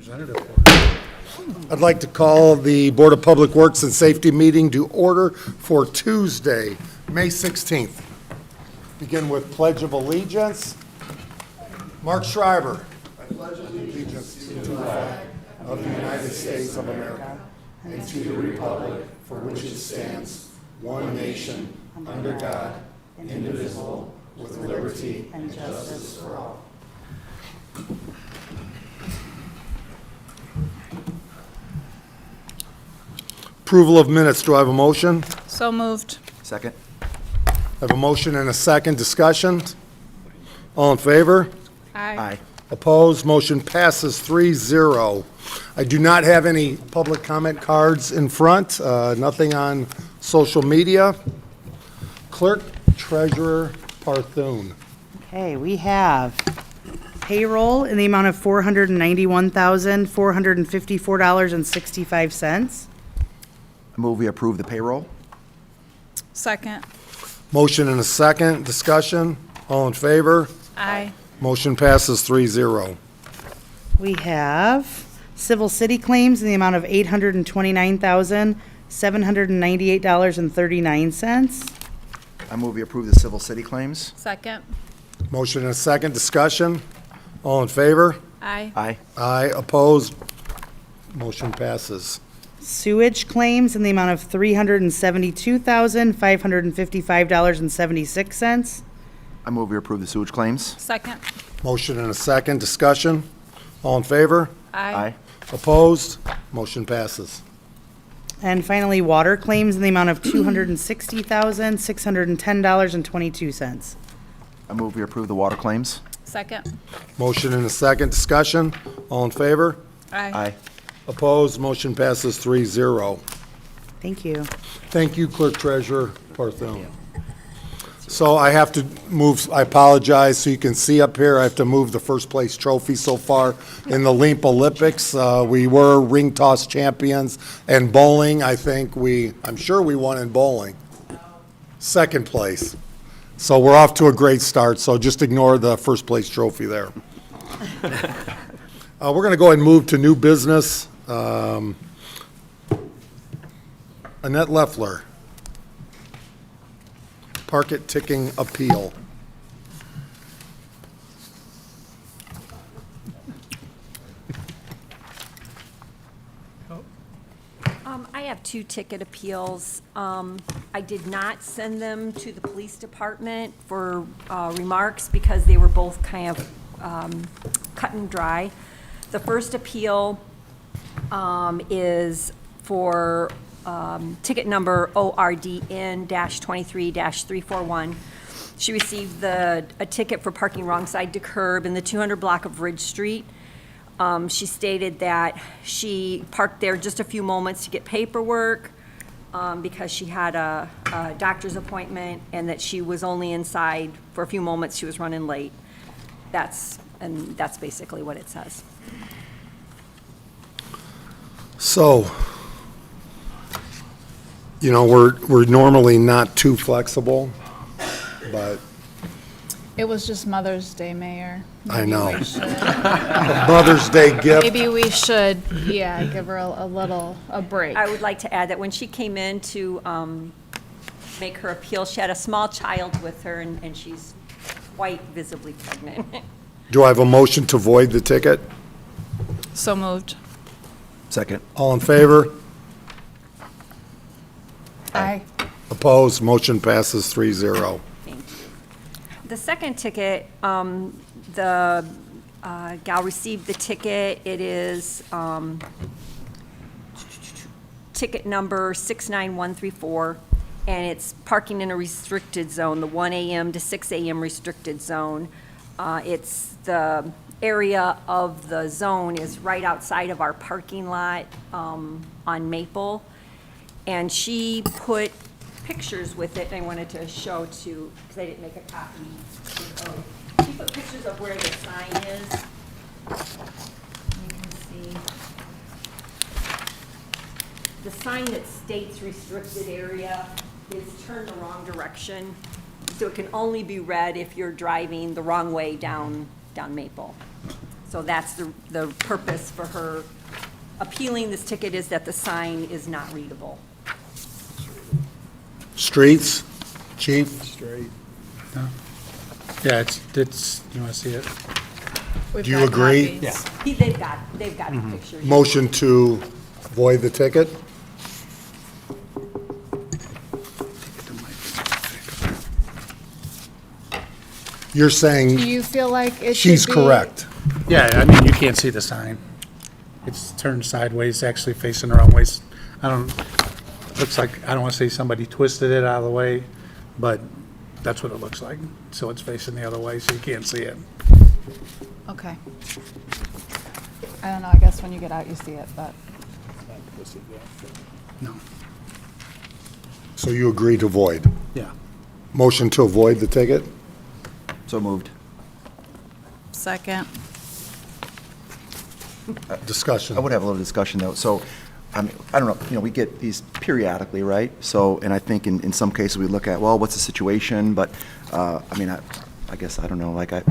Representative Porte. I'd like to call the Board of Public Works and Safety meeting to order for Tuesday, May 16th. Begin with Pledge of Allegiance. Mark Schreiber. I pledge allegiance to the flag of the United States of America and to the republic for which it stands, one nation, under God, indivisible, with liberty and justice for all. Approval of minutes. Do I have a motion? So moved. Second. I have a motion and a second. Discussion? All in favor? Aye. Opposed? Motion passes 3-0. I do not have any public comment cards in front. Nothing on social media. Clerk, Treasurer, Parthun. Okay, we have payroll in the amount of $491,454.65. I move we approve the payroll. Second. Motion and a second. Discussion? All in favor? Aye. Motion passes 3-0. We have civil city claims in the amount of $829,798.39. I move we approve the civil city claims. Second. Motion and a second. Discussion? All in favor? Aye. Aye. Aye. Opposed? Motion passes. Sewage claims in the amount of $372,555.76. I move we approve the sewage claims. Second. Motion and a second. Discussion? All in favor? Aye. Opposed? Motion passes. And finally, water claims in the amount of $260,610.22. I move we approve the water claims. Second. Motion and a second. Discussion? All in favor? Aye. Opposed? Motion passes 3-0. Thank you. Thank you, Clerk Treasurer Parthun. So I have to move, I apologize, so you can see up here, I have to move the first place trophy so far in the Olymp Olympics. We were ring toss champions, and bowling, I'm sure we won in bowling. Second place. So we're off to a great start, so just ignore the first place trophy there. We're going to go ahead and move to new business. Annette Leffler. Parket ticking appeal. I have 2 ticket appeals. I did not send them to the police department for remarks because they were both kind of cut and dry. The first appeal is for ticket number ORDN-23-341. She received a ticket for parking wrong side to curb in the 200 block of Ridge Street. She stated that she parked there just a few moments to get paperwork because she had a doctor's appointment, and that she was only inside for a few moments. She was running late. That's basically what it says. So, you know, we're normally not too flexible, but It was just Mother's Day, Mayor. I know. We should- Mother's Day gift. Maybe we should, yeah, give her a break. I would like to add that when she came in to make her appeal, she had a small child with her, and she's quite visibly pregnant. Do I have a motion to void the ticket? So moved. Second. All in favor? Aye. Opposed? Motion passes 3-0. Thank you. The second ticket, the gal received the ticket. It is ticket number 69134, and it's parking in a restricted zone, the 1 a.m. to 6 a.m. restricted zone. It's the area of the zone is right outside of our parking lot on Maple. And she put pictures with it, and I wanted to show to, because I didn't make a copy. She put pictures of where the sign is. You can see. The sign that states restricted area is turned the wrong direction, so it can only be read if you're driving the wrong way down Maple. So that's the purpose for her appealing this ticket, is that the sign is not readable. Streets, Chief? Straight. Yeah, it's, you want to see it? We've Do you got agree? copies. Yeah. They've got the pictures. Motion to void the ticket? You're Do saying you feel like it should she's be? correct. Yeah, I mean, you can't see the sign. It's turned sideways, actually facing the wrong way. Looks like, I don't want to say somebody twisted it out of the way, but that's what it looks like. So it's facing the other way, so you can't see it. Okay. I don't know, I guess when you get out, you see it, but No. So you agree to void? Yeah. Motion to avoid the ticket? So moved. second. Discussion. I would have a little discussion, though. So, I mean, I don't know, we get these periodically, right? So, and I think in some cases we look at, well, what's the situation? But, I mean, I guess, I don't know, like, I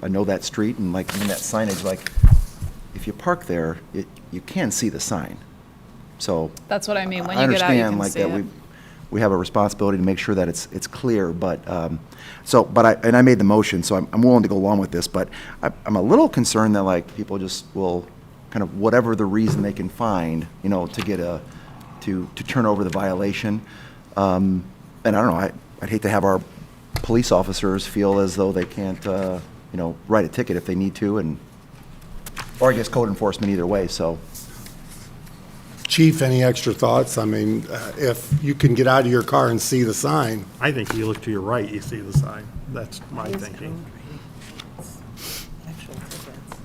know that street, and like, that signage, like, if you park there, you can see the sign. So. That's what I mean, when I you get out, you understand, can like, see that it. we have a responsibility to make sure that it's clear, but, I made the motion, so I'm willing to go along with this, but I'm a little concerned that, like, people just will kind of, whatever the reason they can find, to get to turn over the violation. And I don't know, I'd hate to have our police officers feel as though they can't, write a ticket if they need to, or I guess code enforcement either way, so. Chief, any extra thoughts? I mean, if you can get out of your car and see the sign, I think if you look to your right, you see the sign. That's my thinking. Actual tickets.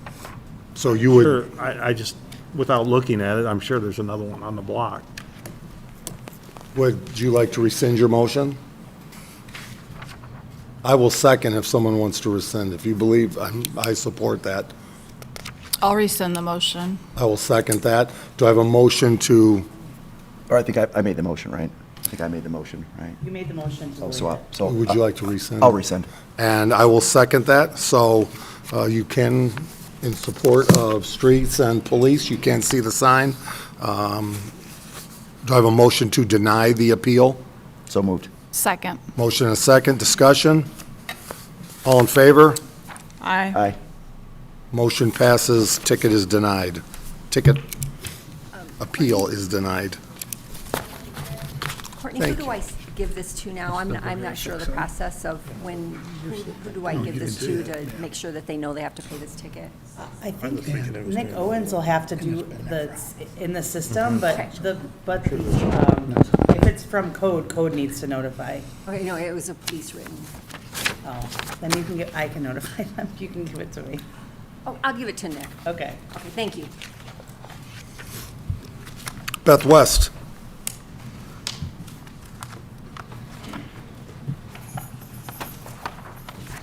so you would, Sure, I just, without looking at it, I'm sure there's another one on the block. would you like to rescind your motion? I will second if someone wants to rescind. If you believe, I support that. I'll rescind the motion. I will second that. Do I have a motion to, Or I think I made the motion, right? I think I made the motion, right? You made the motion to Oh, void so, it. so. would you like to rescind? I'll rescind. And I will second that. So you can, in support of streets and police, you can see the sign. Do I have a motion to deny the appeal? So moved. Second. Motion and a second. Discussion? All in favor? Aye. Aye. Motion passes. Ticket is denied. Ticket appeal is denied. Courtney, Thank who do I give this to now? I'm not sure of the process of who do I give this to make sure that they know they have to pay this ticket? I think Nick Owens will have to do in the system, but if it's from code needs to notify. Okay, no, it was a police written. Oh, then I can notify them. You can give it to me. Oh, I'll give it to Nick. Okay. Okay, thank you. Beth West.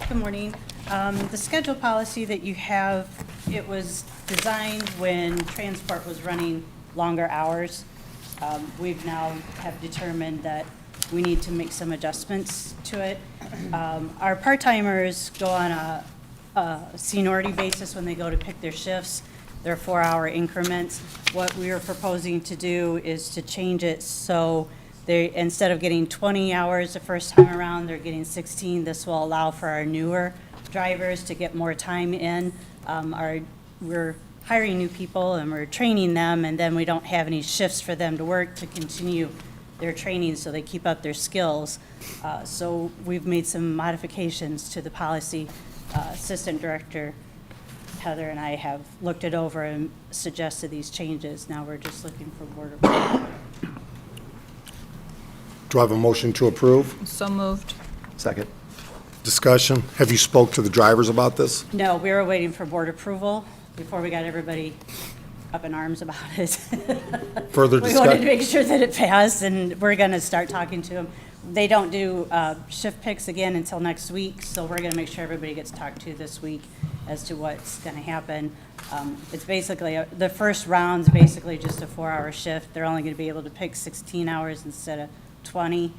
Good morning. The schedule policy that you have, it was designed when transport was running longer hours. We've now have determined that we need to make some adjustments to it. Our part-timers go on a seniority basis when they go to pick their shifts. They're 4-hour increments. What we are proposing to do is to change it so they, instead of getting 20 hours the first time around, they're getting 16. This will allow for our newer drivers to get more time in. We're hiring new people and we're training them, and then we don't have any shifts for them to work to continue their training so they keep up their skills. So we've made some modifications to the policy. Assistant Director Heather and I have looked it over and suggested these changes. Now we're just looking for board approval. Do I have a motion to approve? So moved. Second. Discussion? Have you spoke to the drivers about this? No, we were waiting for board approval before we got everybody up in arms about it. Further We wanted to discussion? make sure that it passed, and we're going to start talking to them. They don't do shift picks again until next week, so we're going to make sure everybody gets talked to this week as to what's going to happen. It's basically, the first round's basically just a 4-hour shift. They're only going to be able to pick 16 hours instead of 20.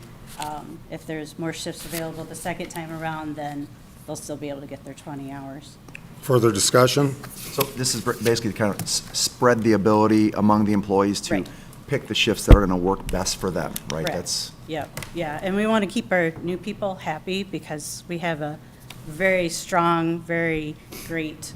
If there's more shifts available the second time around, then they'll still be able to get their 20 hours. Further discussion? So this is basically to kind of spread the ability among the employees to Right. pick the shifts that are going to work best for them, right? Correct. That's, Yep, yeah, and we want to keep our new people happy because we have a very strong, very great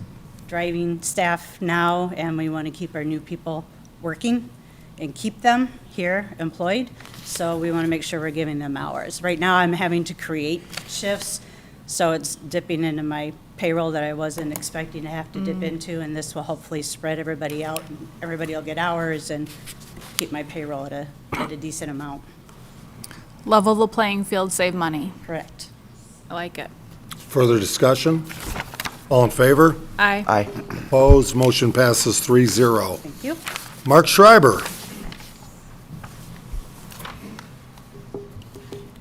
driving staff now, and we want to keep our new people working and keep them here employed. So we want to make sure we're giving them hours. Right now, I'm having to create shifts, so it's dipping into my payroll that I wasn't expecting to have to dip into, and this will hopefully spread everybody out, and everybody will get hours and keep my payroll at a decent amount. Level the playing field, save money. Correct. I like it. Further discussion? All in favor? Aye. aye. Opposed? Motion passes 3-0. Thank you. Mark Schreiber.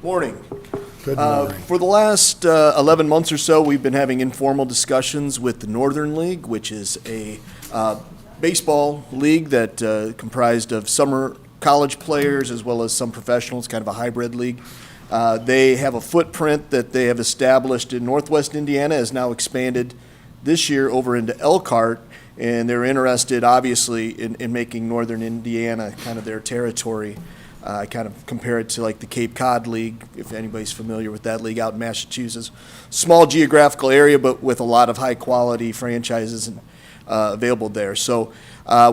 Morning. Good morning. For the last 11 months or so, we've been having informal discussions with the Northern League, which is a baseball league that comprised of summer college players as well as some professionals, kind of a hybrid league. They have a footprint that they have established in Northwest Indiana, has now expanded this year over into Elkhart, and they're interested, obviously, in making Northern Indiana kind of their territory. I kind of compare it to like the Cape Cod League, if anybody's familiar with that league out in Massachusetts. Small geographical area, but with a lot of high-quality franchises available there. So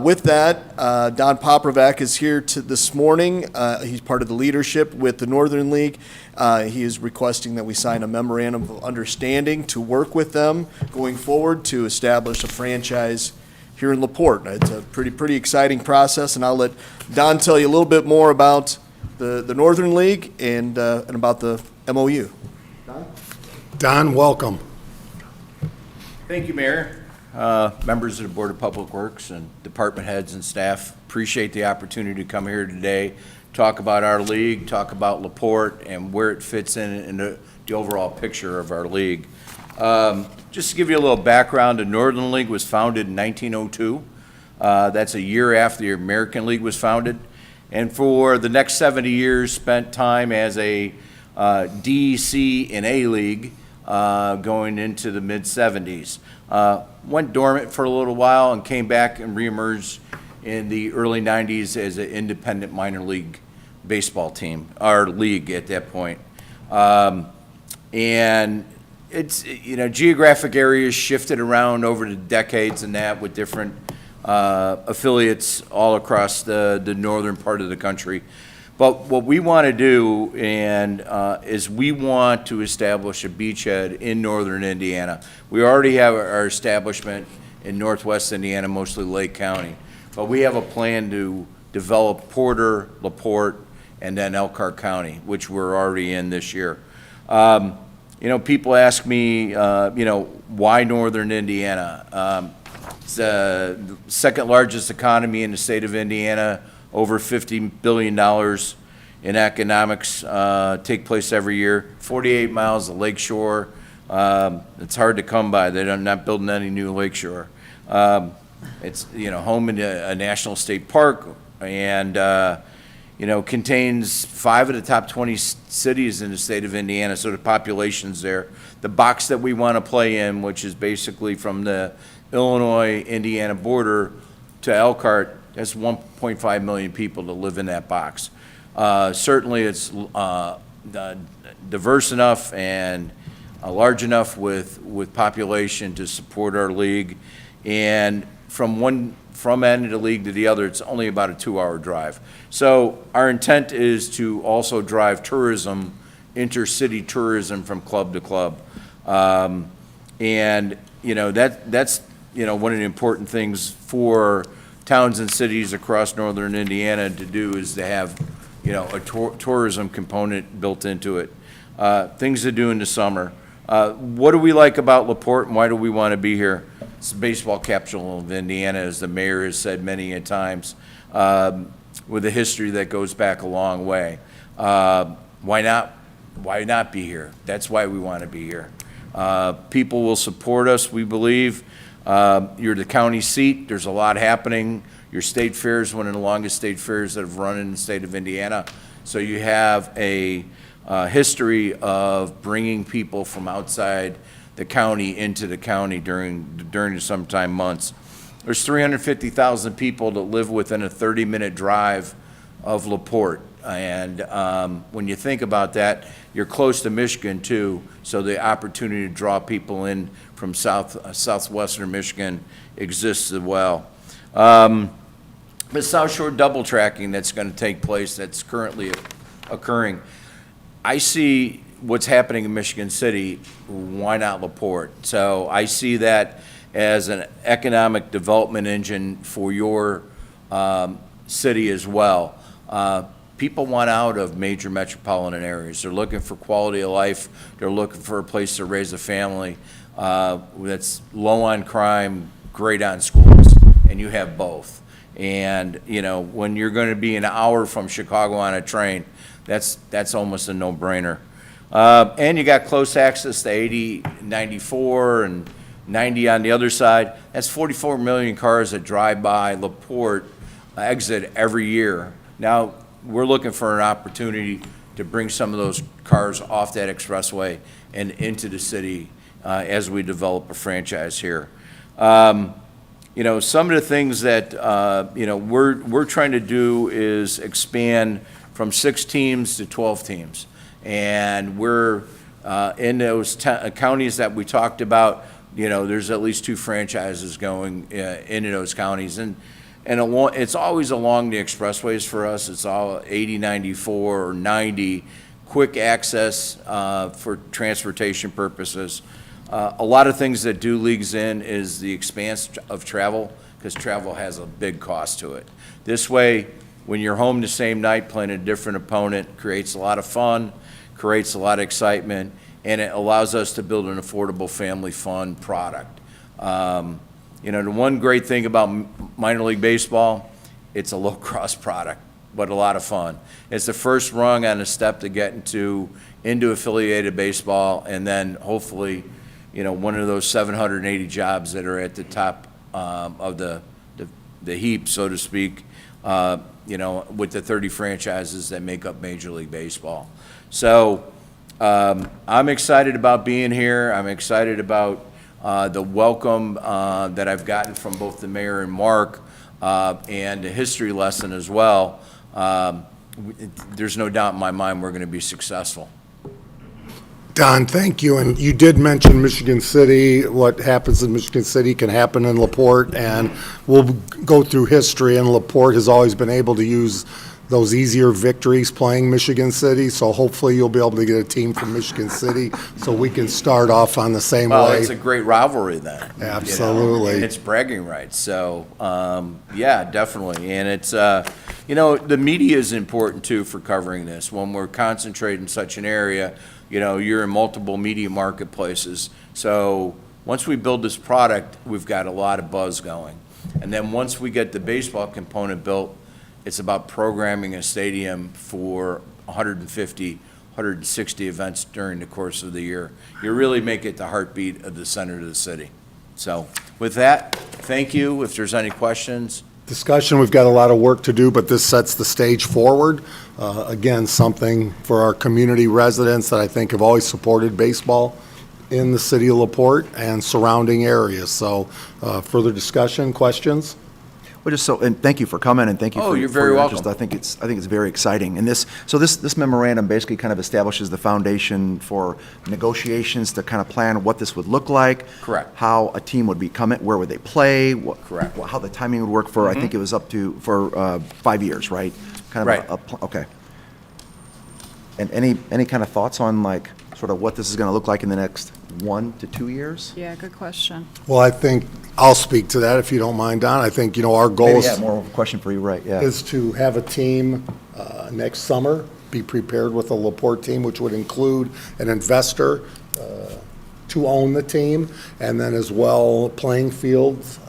with that, Don Poprovac is here this morning. He's part of the leadership with the Northern League. He is requesting that we sign a memorandum of understanding to work with them going forward to establish a franchise here in LaPorte. It's a pretty exciting process, and I'll let Don tell you a little bit more about the Northern League and about the MOU. Don, welcome. Thank you, Mayor. Members of the Board of Public Works and department heads and staff, appreciate the opportunity to come here today, talk about our league, talk about LaPorte and where it fits in the overall picture of our league. Just to give you a little background, the Northern League was founded in 1902. That's a year after the American League was founded. And for the next 70 years, spent time as a D, C, and A league going into the mid-70s. Went dormant for a little while and came back and reemerged in the early 90s as an independent minor league baseball team, our league at that point. And it's, geographic areas shifted around over the decades and that with different affiliates all across the northern part of the country. But what we want to do is we want to establish a beachhead in northern Indiana. We already have our establishment in northwest Indiana, mostly Lake County. But we have a plan to develop Porter, LaPorte, and then Elkhart County, which we're already in this year. People ask me, why northern Indiana? It's the second largest economy in the state of Indiana. Over $50 billion in economics take place every year. 48 miles of lakeshore. It's hard to come by. They're not building any new lakeshore. It's home in a national state park, and contains 5 of the top 20 cities in the state of Indiana. So the population's there. The box that we want to play in, which is basically from the Illinois-Indiana border to Elkhart. That's 1.5 million people that live in that box. Certainly, it's diverse enough and large enough with population to support our league. And from end of the league to the other, it's only about a 2-hour drive. So our intent is to also drive tourism, intercity tourism from club to club. That's one of the important things for towns and cities across northern Indiana to do is to have, a tourism component built into it. Things to do in the summer. What do we like about LaPorte and why do we want to be here? It's the baseball capital of Indiana, as the mayor has said many a times, with a history that goes back a long way. Why not be here? That's why we want to be here. People will support us, we believe. You're the county seat. There's a lot happening. Your state fair is one of the longest state fairs that have run in the state of Indiana. So you have a history of bringing people from outside the county into the county during the summertime months. There's 350,000 people that live within a 30-minute drive of LaPorte. And when you think about that, you're close to Michigan too, so the opportunity to draw people in from southwestern Michigan exists as well. The South Shore double tracking that's going to take place, that's currently occurring. I see what's happening in Michigan City, why not LaPorte? So I see that as an economic development engine for your city as well. People want out of major metropolitan areas. They're looking for quality of life. They're looking for a place to raise a family that's low on crime, great on schools, and you have both. And, you know, when you're going to be an hour from Chicago on a train, that's almost a no-brainer. And you got close access to 80, 94, and 90 on the other side. That's 44 million cars that drive by LaPorte exit every year. Now, we're looking for an opportunity to bring some of those cars off that expressway and into the city as we develop a franchise here. You know, some of the things that, you know, we're trying to do is expand from 6 teams to 12 teams. And we're in those counties that we talked about, you know, there's at least 2 franchises going into those counties. And it's always along the expressways for us. It's all 80, 94, or 90, quick access for transportation purposes. A lot of things that do leagues in is the expanse of travel, because travel has a big cost to it. This way, when you're home the same night playing a different opponent, creates a lot of fun, creates a lot of excitement, and it allows us to build an affordable family fun product. You know, the one great thing about minor league baseball, it's a low-cost product, but a lot of fun. It's the first rung on the step to get into affiliated baseball, and then hopefully, you know, one of those 780 jobs that are at the top of the heap, so to speak, you know, with the 30 franchises that make up Major League Baseball. So I'm excited about being here. I'm excited about the welcome that I've gotten from both the mayor and Mark, and the history lesson as well. There's no doubt in my mind we're going to be successful. Don, thank you. And you did mention Michigan City. What happens in Michigan City can happen in LaPorte, and we'll go through history, and LaPorte has always been able to use those easier victories playing Michigan City, so hopefully you'll be able to get a team from Michigan City so we can start off on the same Well, way. it's a great rivalry then. you know, Absolutely. and it's bragging rights. So, yeah, definitely. And it's, you know, the media is important too for covering this. When we're concentrated in such an area, you know, you're in multiple media marketplaces. So once we build this product, we've got a lot of buzz going. And then once we get the baseball component built, it's about programming a stadium for 150, 160 events during the course of the year. You really make it the heartbeat of the center of the city. So with that, thank you. If there's any questions. Discussion, we've got a lot of work to do, but this sets the stage forward. Again, something for our community residents that I think have always supported baseball in the city of LaPorte and surrounding areas. So further discussion, questions? Well, just so, and thank you for coming, and thank you Oh, for you're for very your welcome. interest. I think it's very exciting. And this memorandum basically kind of establishes the foundation for negotiations to kind of plan what this would look like. Correct. How a team would be coming, where would they play? Correct. How the timing would work for, I think it was up to, for 5 years, right? Kind of Right. okay. And any kind of thoughts on like, sort of what this is going to look like in the next 1 to 2 years? Yeah, good question. Well, I think I'll speak to that if you don't mind, Don. I think, you know, our goal Maybe, is yeah, more of a question for you, right, yeah. is to have a team next summer, be prepared with a LaPorte team, which would include an investor to own the team, and then as well playing fields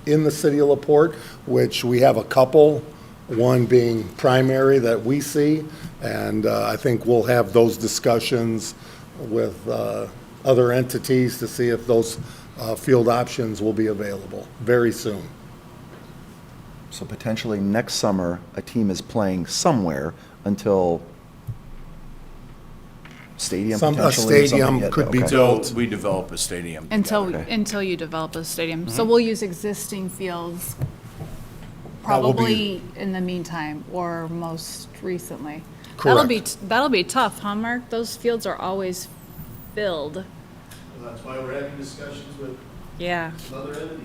in the city of LaPorte, which we have a couple, one being primary that we see, and I think we'll have those discussions with other entities to see if those field options will be available very soon. So potentially next summer, a team is playing somewhere until stadium A potentially? or something stadium yet? could be Okay. built. So we develop a stadium. Until, together. Okay. until you develop a stadium. So we'll use existing fields That will be- probably in the meantime or most recently. Correct. That'll be tough, huh, Mark? Those fields are always filled. That's why we're having discussions with Yeah. other entities.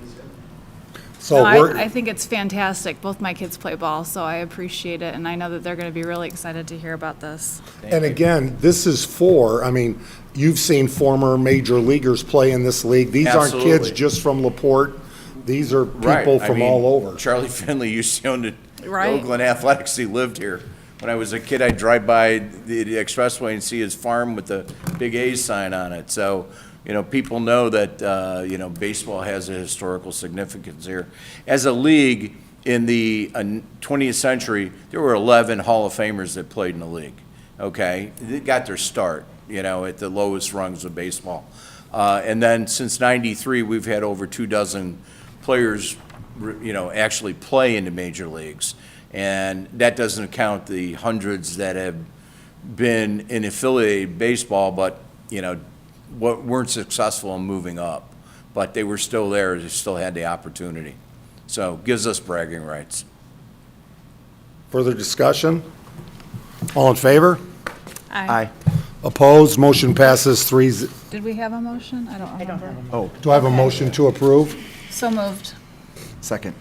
So No, we're, I think it's fantastic. Both my kids play ball, so I appreciate it, and I know that they're going to be really excited to hear about this. and again, this is for, I mean, you've seen former major leaguers play in this league. These aren't kids Absolutely. just from LaPorte. These are Right. people I from mean, all over. Charlie Finley used to own the Right. Oakland Athletics. He lived here. When I was a kid, I'd drive by the expressway and see his farm with the big A's sign on it. So, people know that, baseball has a historical significance here. As a league in the 20th century, there were 11 Hall of Famers that played in the league, okay? They got their start, at the lowest rungs of baseball. And then since 93, we've had over 24 players, actually play in the major leagues. And that doesn't count the hundreds that have been in affiliated baseball, but, weren't successful in moving up. But they were still there, they still had the opportunity. So gives us bragging rights. Further discussion? All in favor? Aye. Opposed? Motion passes Did we have a motion? I don't remember. Oh, Do I have a motion to approve? So moved. second.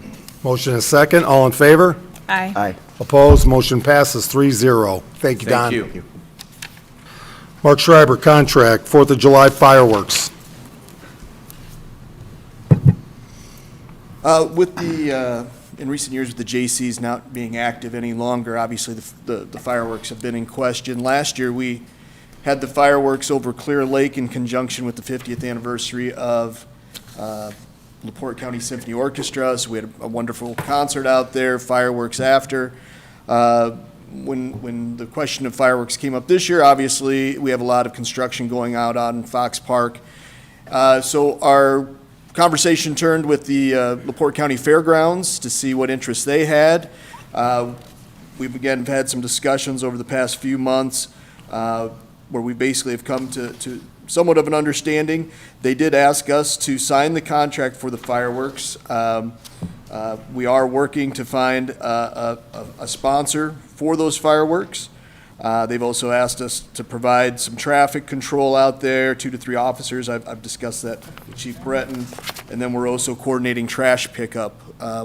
Motion is second. All in favor? Aye. Aye. Opposed? Motion passes 3-0. Thank you, Don. Thank you. Mark Schreiber, contract, 4th of July fireworks. With the, in recent years with the J.C.'s not being active any longer, obviously the fireworks have been in question. Last year, we had the fireworks over Clear Lake in conjunction with the 50th anniversary of LaPorte County Symphony Orchestra. So we had a wonderful concert out there, fireworks after. When the question of fireworks came up this year, obviously, we have a lot of construction going out in Fox Park. So our conversation turned with the LaPorte County Fairgrounds to see what interest they had. We've again had some discussions over the past few months where we basically have come to somewhat of an understanding. They did ask us to sign the contract for the fireworks. We are working to find a sponsor for those fireworks. They've also asked us to provide some traffic control out there, 2 to 3 officers. I've discussed that with Chief Breton. And then we're also coordinating trash pickup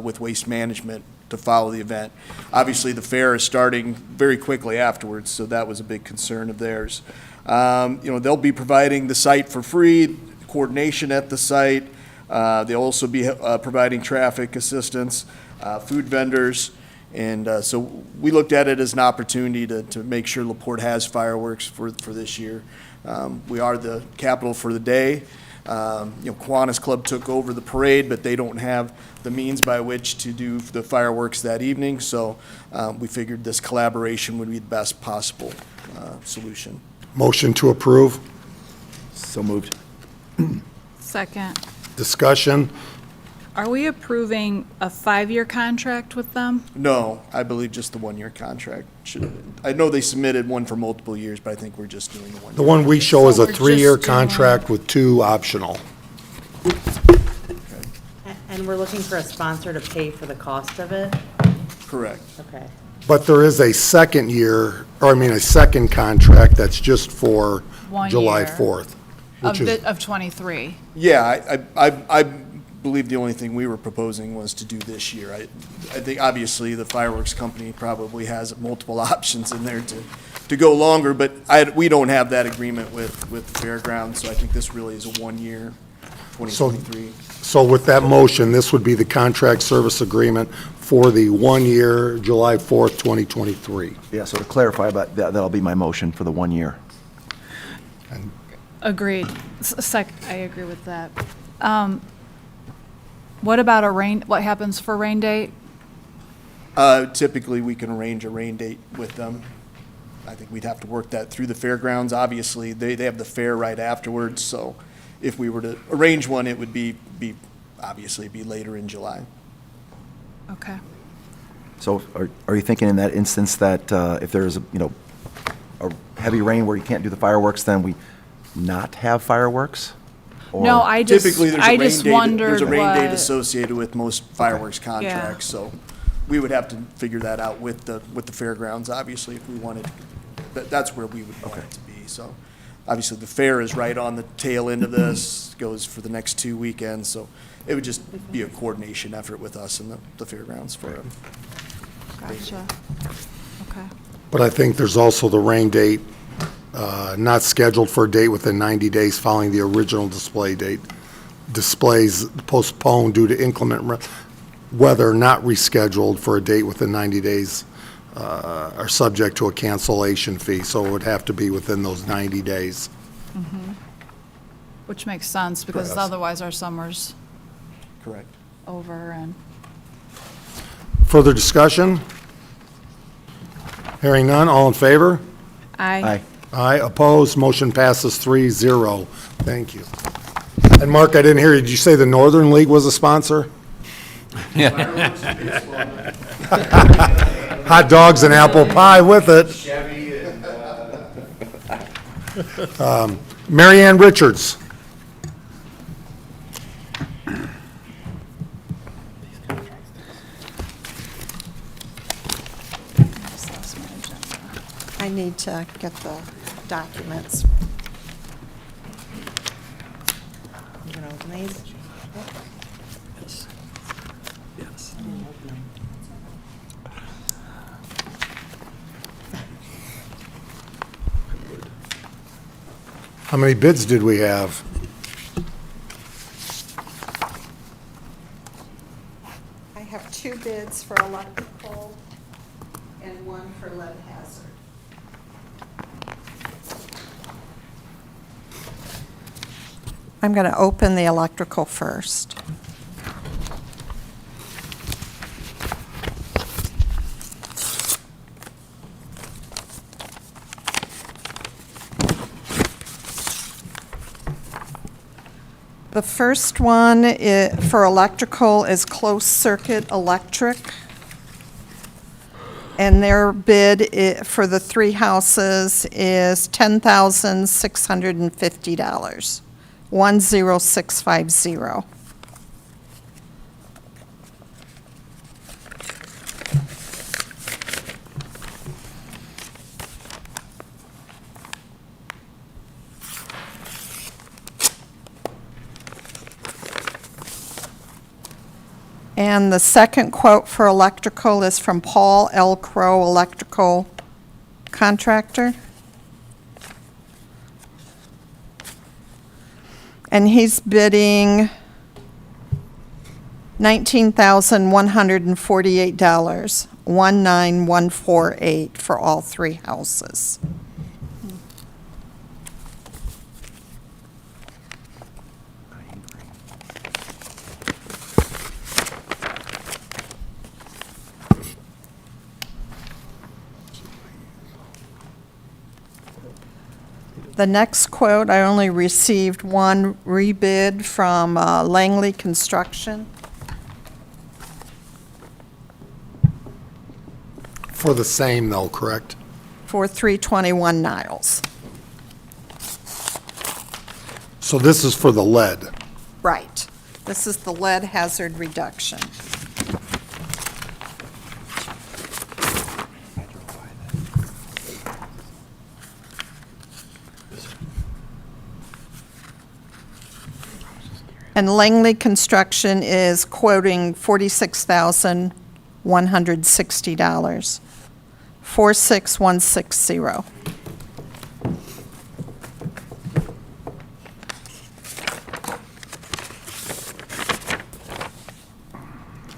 with Waste Management to follow the event. Obviously, the fair is starting very quickly afterwards, so that was a big concern of theirs. They'll be providing the site for free, coordination at the site. They'll also be providing traffic assistance, food vendors. And so we looked at it as an opportunity to make sure LaPorte has fireworks for this year. We are the capital for the day. Kiwanis Club took over the parade, but they don't have the means by which to do the fireworks that evening. So we figured this collaboration would be the best possible solution. Motion to approve. So moved. Second. Discussion? Are we approving a 5-year contract with them? No, I believe just the one-year contract. I know they submitted one for multiple years, but I think we're just doing the one. The one we show is So a we're just 3-year doing- contract with 2 optional. And we're looking for a sponsor to pay for the cost of it? Correct. Okay. But there is a second contract that's just for 1 July year. 4th. Which is, Of 23. Yeah, I believe the only thing we were proposing was to do this year. I think obviously the fireworks company probably has multiple options in there to go longer, but we don't have that agreement with the fairgrounds, so I think this really is a 1-year, 2023. so with that motion, this would be the contract service agreement for the 1-year, July 4th, 2023. Yeah, so to clarify, but that'll be my motion for the 1 year. Agreed. I agree with that. What about what happens for rain date? Typically, we can arrange a rain date with them. I think we'd have to work that through the fairgrounds. Obviously, they have the fair right afterwards, so if we were to arrange one, it would be later in July. Okay. So are you thinking in that instance that if there's, a a heavy rain where you can't do the fireworks, then we not have fireworks? Or- No, I just, Typically, there's a I rain just date, wondered there's a rain date what, associated with most fireworks contracts, so we would have to figure that out with the fairgrounds, obviously, if we wanted, that's where we would want it to be, so. Obviously, the fair is right on the tail end of this, goes for the next 2 weekends, so it would just be a coordination effort with us and the fairgrounds for it. gotcha. Okay. But I think there's also the rain date, not scheduled for a date within 90 days following the original display date. Displays postponed due to inclement weather not rescheduled for a date within 90 days are subject to a cancellation fee, so it would have to be within those 90 days. Which makes sense, because For us. otherwise our summer's Correct. over and, Further discussion? Hearing none, all in favor? Aye. Aye, opposed, motion passes 3-0. Thank you. And Mark, I didn't hear you, did you say the Northern League was a sponsor? Hot dogs and apple pie with it. Mary Ann Richards. I need to get the documents. You gonna open these? How many bids did we have? I have 2 bids for electrical and 1 for lead hazard. I'm going to open the electrical first. The first one for electrical is Closed Circuit Electric. And their bid for the 3 houses is $10,650, 10650. And the second quote for electrical is from Paul L. Crow Electrical Contractor. And he's bidding $19,148, 19148 for all 3 houses. The next quote, I only received 1 rebid from Langley Construction. For the same though, correct? For 321 Niles. So this is for the lead. Right. This is the lead hazard reduction. And Langley Construction is quoting $46,160, 46160.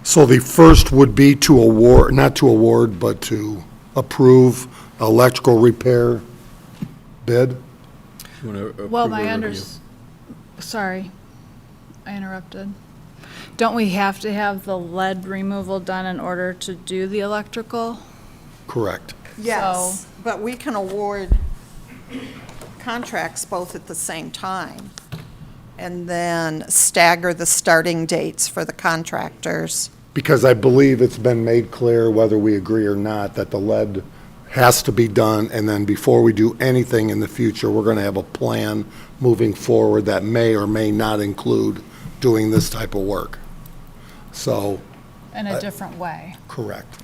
So the first would be to award, not to award, but to approve electrical repair bid? well, sorry, I interrupted. Don't we have to have the lead removal done in order to do the electrical? Correct. Yes, but we can award contracts both at the same time and then stagger the starting dates for the contractors. Because I believe it's been made clear, whether we agree or not, that the lead has to be done, and then before we do anything in the future, we're going to have a plan moving forward that may or may not include doing this type of work. So, In a different way, correct.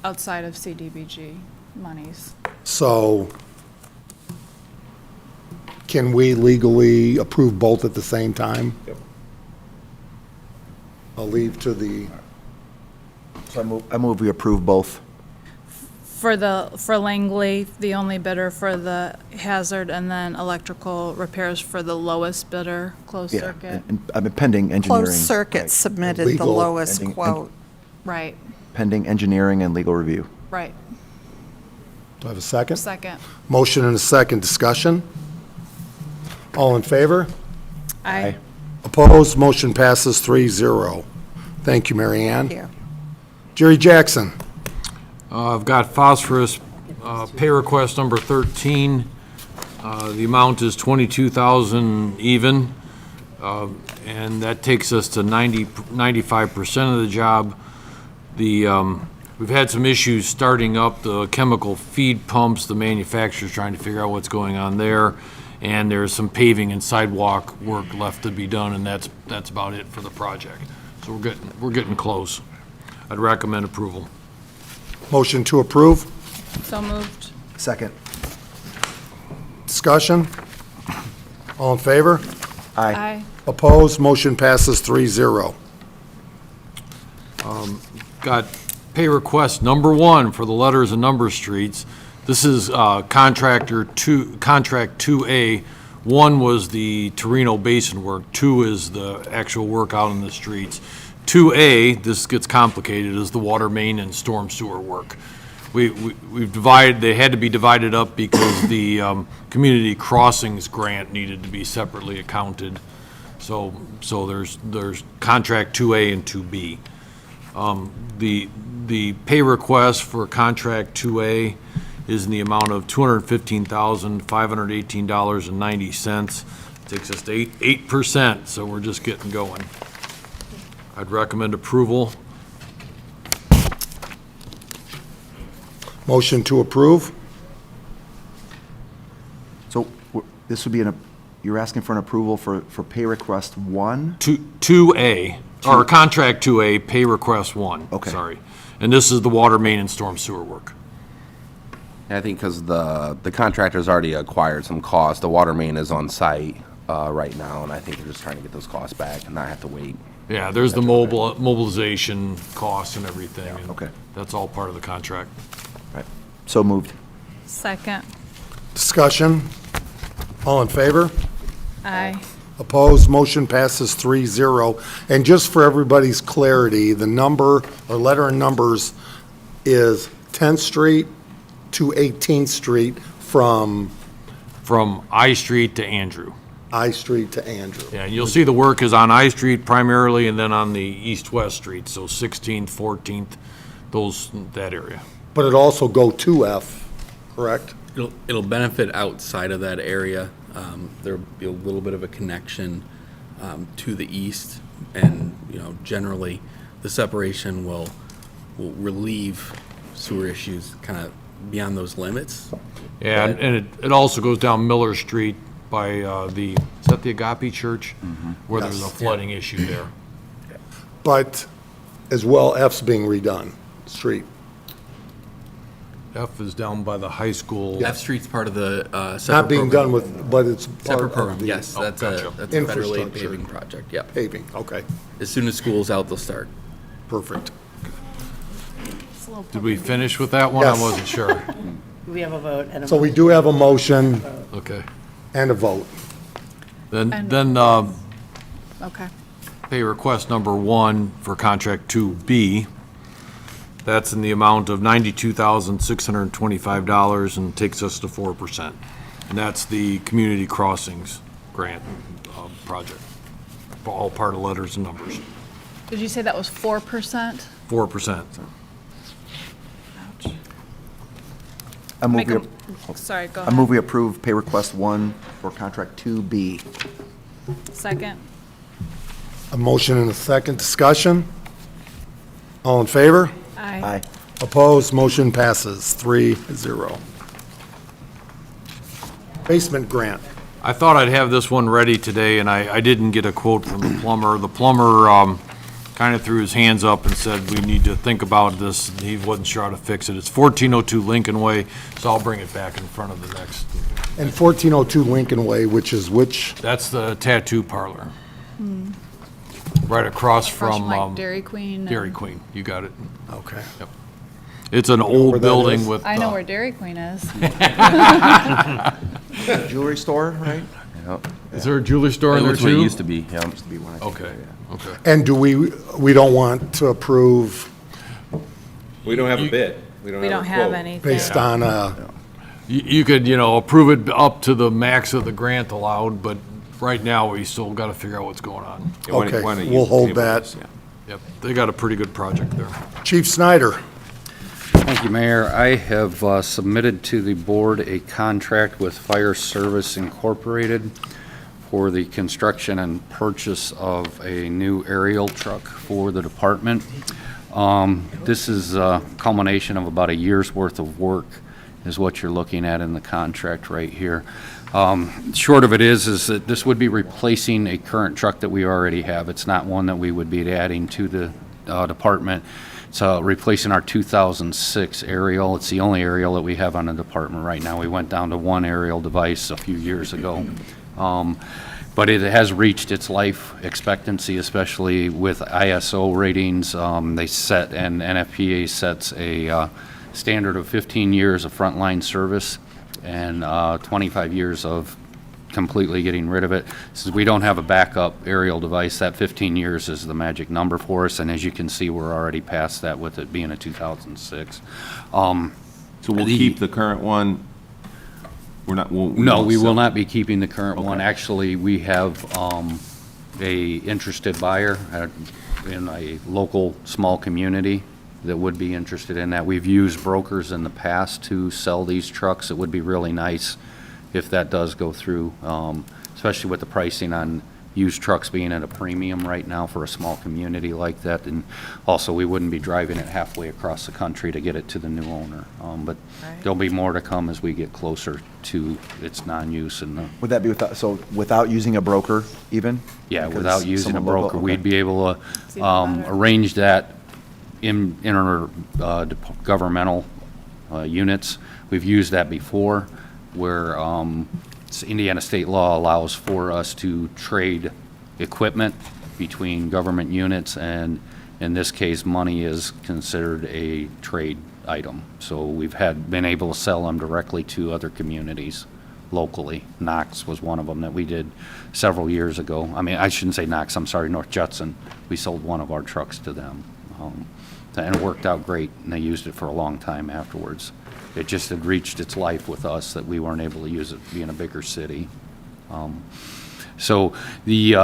outside of CDBG monies. So, can we legally approve both at the same time? Yep. I'll leave to the, So I move we approve both. For Langley, the only bidder for the hazard, and then electrical repairs for the lowest bidder, closed Yeah, circuit. and I mean, pending engineering. Closed Circuit right. submitted the Legal lowest ending- quote. Right, Pending engineering and legal review. right. do I have a second? Second. Motion and a second, discussion? All in favor? Aye. Opposed, motion passes 3-0. Thank you, Mary Ann. Yeah. Jerry Jackson. I've got phosphorus, pay request number 13. The amount is 22,000 even, and that takes us to 95% of the job. We've had some issues starting up the chemical feed pumps, the manufacturer's trying to figure out what's going on there, and there's some paving and sidewalk work left to be done, and that's about it for the project. So we're getting close. I'd recommend approval. Motion to approve. So moved. Second. Discussion? All in favor? Aye. Opposed, motion passes 3-0. Got pay request number 1 for the letters and number streets. This is contract 2A. 1 was the Torino Basin work, 2 is the actual work out in the streets. 2A, this gets complicated, is the water main and storm sewer work. We've divided, they had to be divided up because the community crossings grant needed to be separately accounted. So there's contract 2A and 2B. The pay request for contract 2A is in the amount of $215,518.90. Takes us to 8%, so we're just getting going. I'd recommend approval. Motion to approve. So this would be you're asking for an approval for pay request 1? 2A, or contract 2A, pay request 1. Okay. Sorry. And this is the water main and storm sewer work. I think because the contractor's already acquired some costs, the water main is on site right now, and I think they're just trying to get those costs back and not have to wait. Yeah, there's the mobilization costs and everything. And okay. That's all part of the contract. Right. So moved. Second. Discussion? All in favor? Aye. Opposed, motion passes 3-0. And just for everybody's clarity, the number, or letter and numbers, is 10th Street to 18th Street from From I Street to Andrew. I Street to Andrew. Yeah, and you'll see the work is on I Street primarily, and then on the east-west street, so 16th, 14th, that area. But it also go to F, correct? It'll benefit outside of that area. There'll be a little bit of a connection to the east, and, generally, the separation will relieve sewer issues kind of beyond those limits. Yeah, and it also goes down Miller Street by is that the Agape Church? Where there's a Yes. flooding issue there. But as well, F's being redone, street. F is down by the high school. F Street's part of the separate Not being program. done with, but it's part Separate of program, the yes. That's gotcha. a federal aid Infrastructure. paving project, yep. Paving, okay, As soon as school's out, they'll start. perfect. Did we finish with that one? Yes. I wasn't sure. We have a vote and a. So we do have a motion Okay. and a vote. Then Okay. pay request number 1 for contract 2B. That's in the amount of $92,625 and takes us to 4%. And that's the community crossings grant project. All part of letters and numbers. Did you say that was 4%? 4%. Ouch. I move Sorry, go I move ahead. we approve pay request 1 for contract 2B. Second. A motion and a second, discussion? All in favor? Aye. Aye. Opposed, motion passes 3-0. Basement grant. I thought I'd have this one ready today, and I didn't get a quote from the plumber. The plumber kind of threw his hands up and said, we need to think about this. He wasn't sure how to fix it. It's 1402 Lincoln Way, so I'll bring it back in front of the next. And 1402 Lincoln Way, which is which? That's the tattoo parlor. Right across from like Dairy Queen. Dairy and- Queen. You got it. Okay. Yep. It's an where old that building is? with. I know where Dairy Queen is. Jewelry store, right? Yep. Is there a jewelry store in there That's what it too? used to be, yeah. Used to be one, I think. Okay, okay. And do we don't want to approve We don't have a bid. We don't We don't a have quote. anything. based on, You could, approve it up to the max of the grant allowed, but right now, we still got to figure out what's going on. Yeah, why don't- Okay, why don't you we'll hold table that. this, yeah. Yep, they got a pretty good project there. Chief Snyder? Thank you, Mayor. I have submitted to the board a contract with Fire Service Incorporated for the construction and purchase of a new aerial truck for the department. This is a culmination of about a year's worth of work is what you're looking at in the contract right here. Short of it is that this would be replacing a current truck that we already have. It's not one that we would be adding to the department. It's replacing our 2006 aerial. It's the only aerial that we have on the department right now. We went down to one aerial device a few years ago. But it has reached its life expectancy, especially with ISO ratings. They set, and NFPA sets a standard of 15 years of frontline service and 25 years of completely getting rid of it. Since we don't have a backup aerial device, that 15 years is the magic number for us, and as you can see, we're already past that with it being a 2006. So we'll keep the current one? We're not, No, we will sell- not be keeping the current one. Okay. Actually, we have a interested buyer in a local small community that would be interested in that. We've used brokers in the past to sell these trucks. It would be really nice if that does go through, especially with the pricing on used trucks being at a premium right now for a small community like that. And also, we wouldn't be driving it halfway across the country to get it to the new owner. But there'll be more to come as we get closer to its non-use and the. Would that be without using a broker even? Yeah, Because without using a someone local- broker, okay. we'd be able to arrange that in our governmental units. We've used that before, where Indiana state law allows for us to trade equipment between government units, and in this case, money is considered a trade item. So we've been able to sell them directly to other communities locally. Knox was one of them that we did several years ago. I mean, I shouldn't say Knox, I'm sorry, North Judson. We sold one of our trucks to them. And it worked out great, and they used it for a long time afterwards. It just had reached its life with us that we weren't able to use it being a bigger city. So the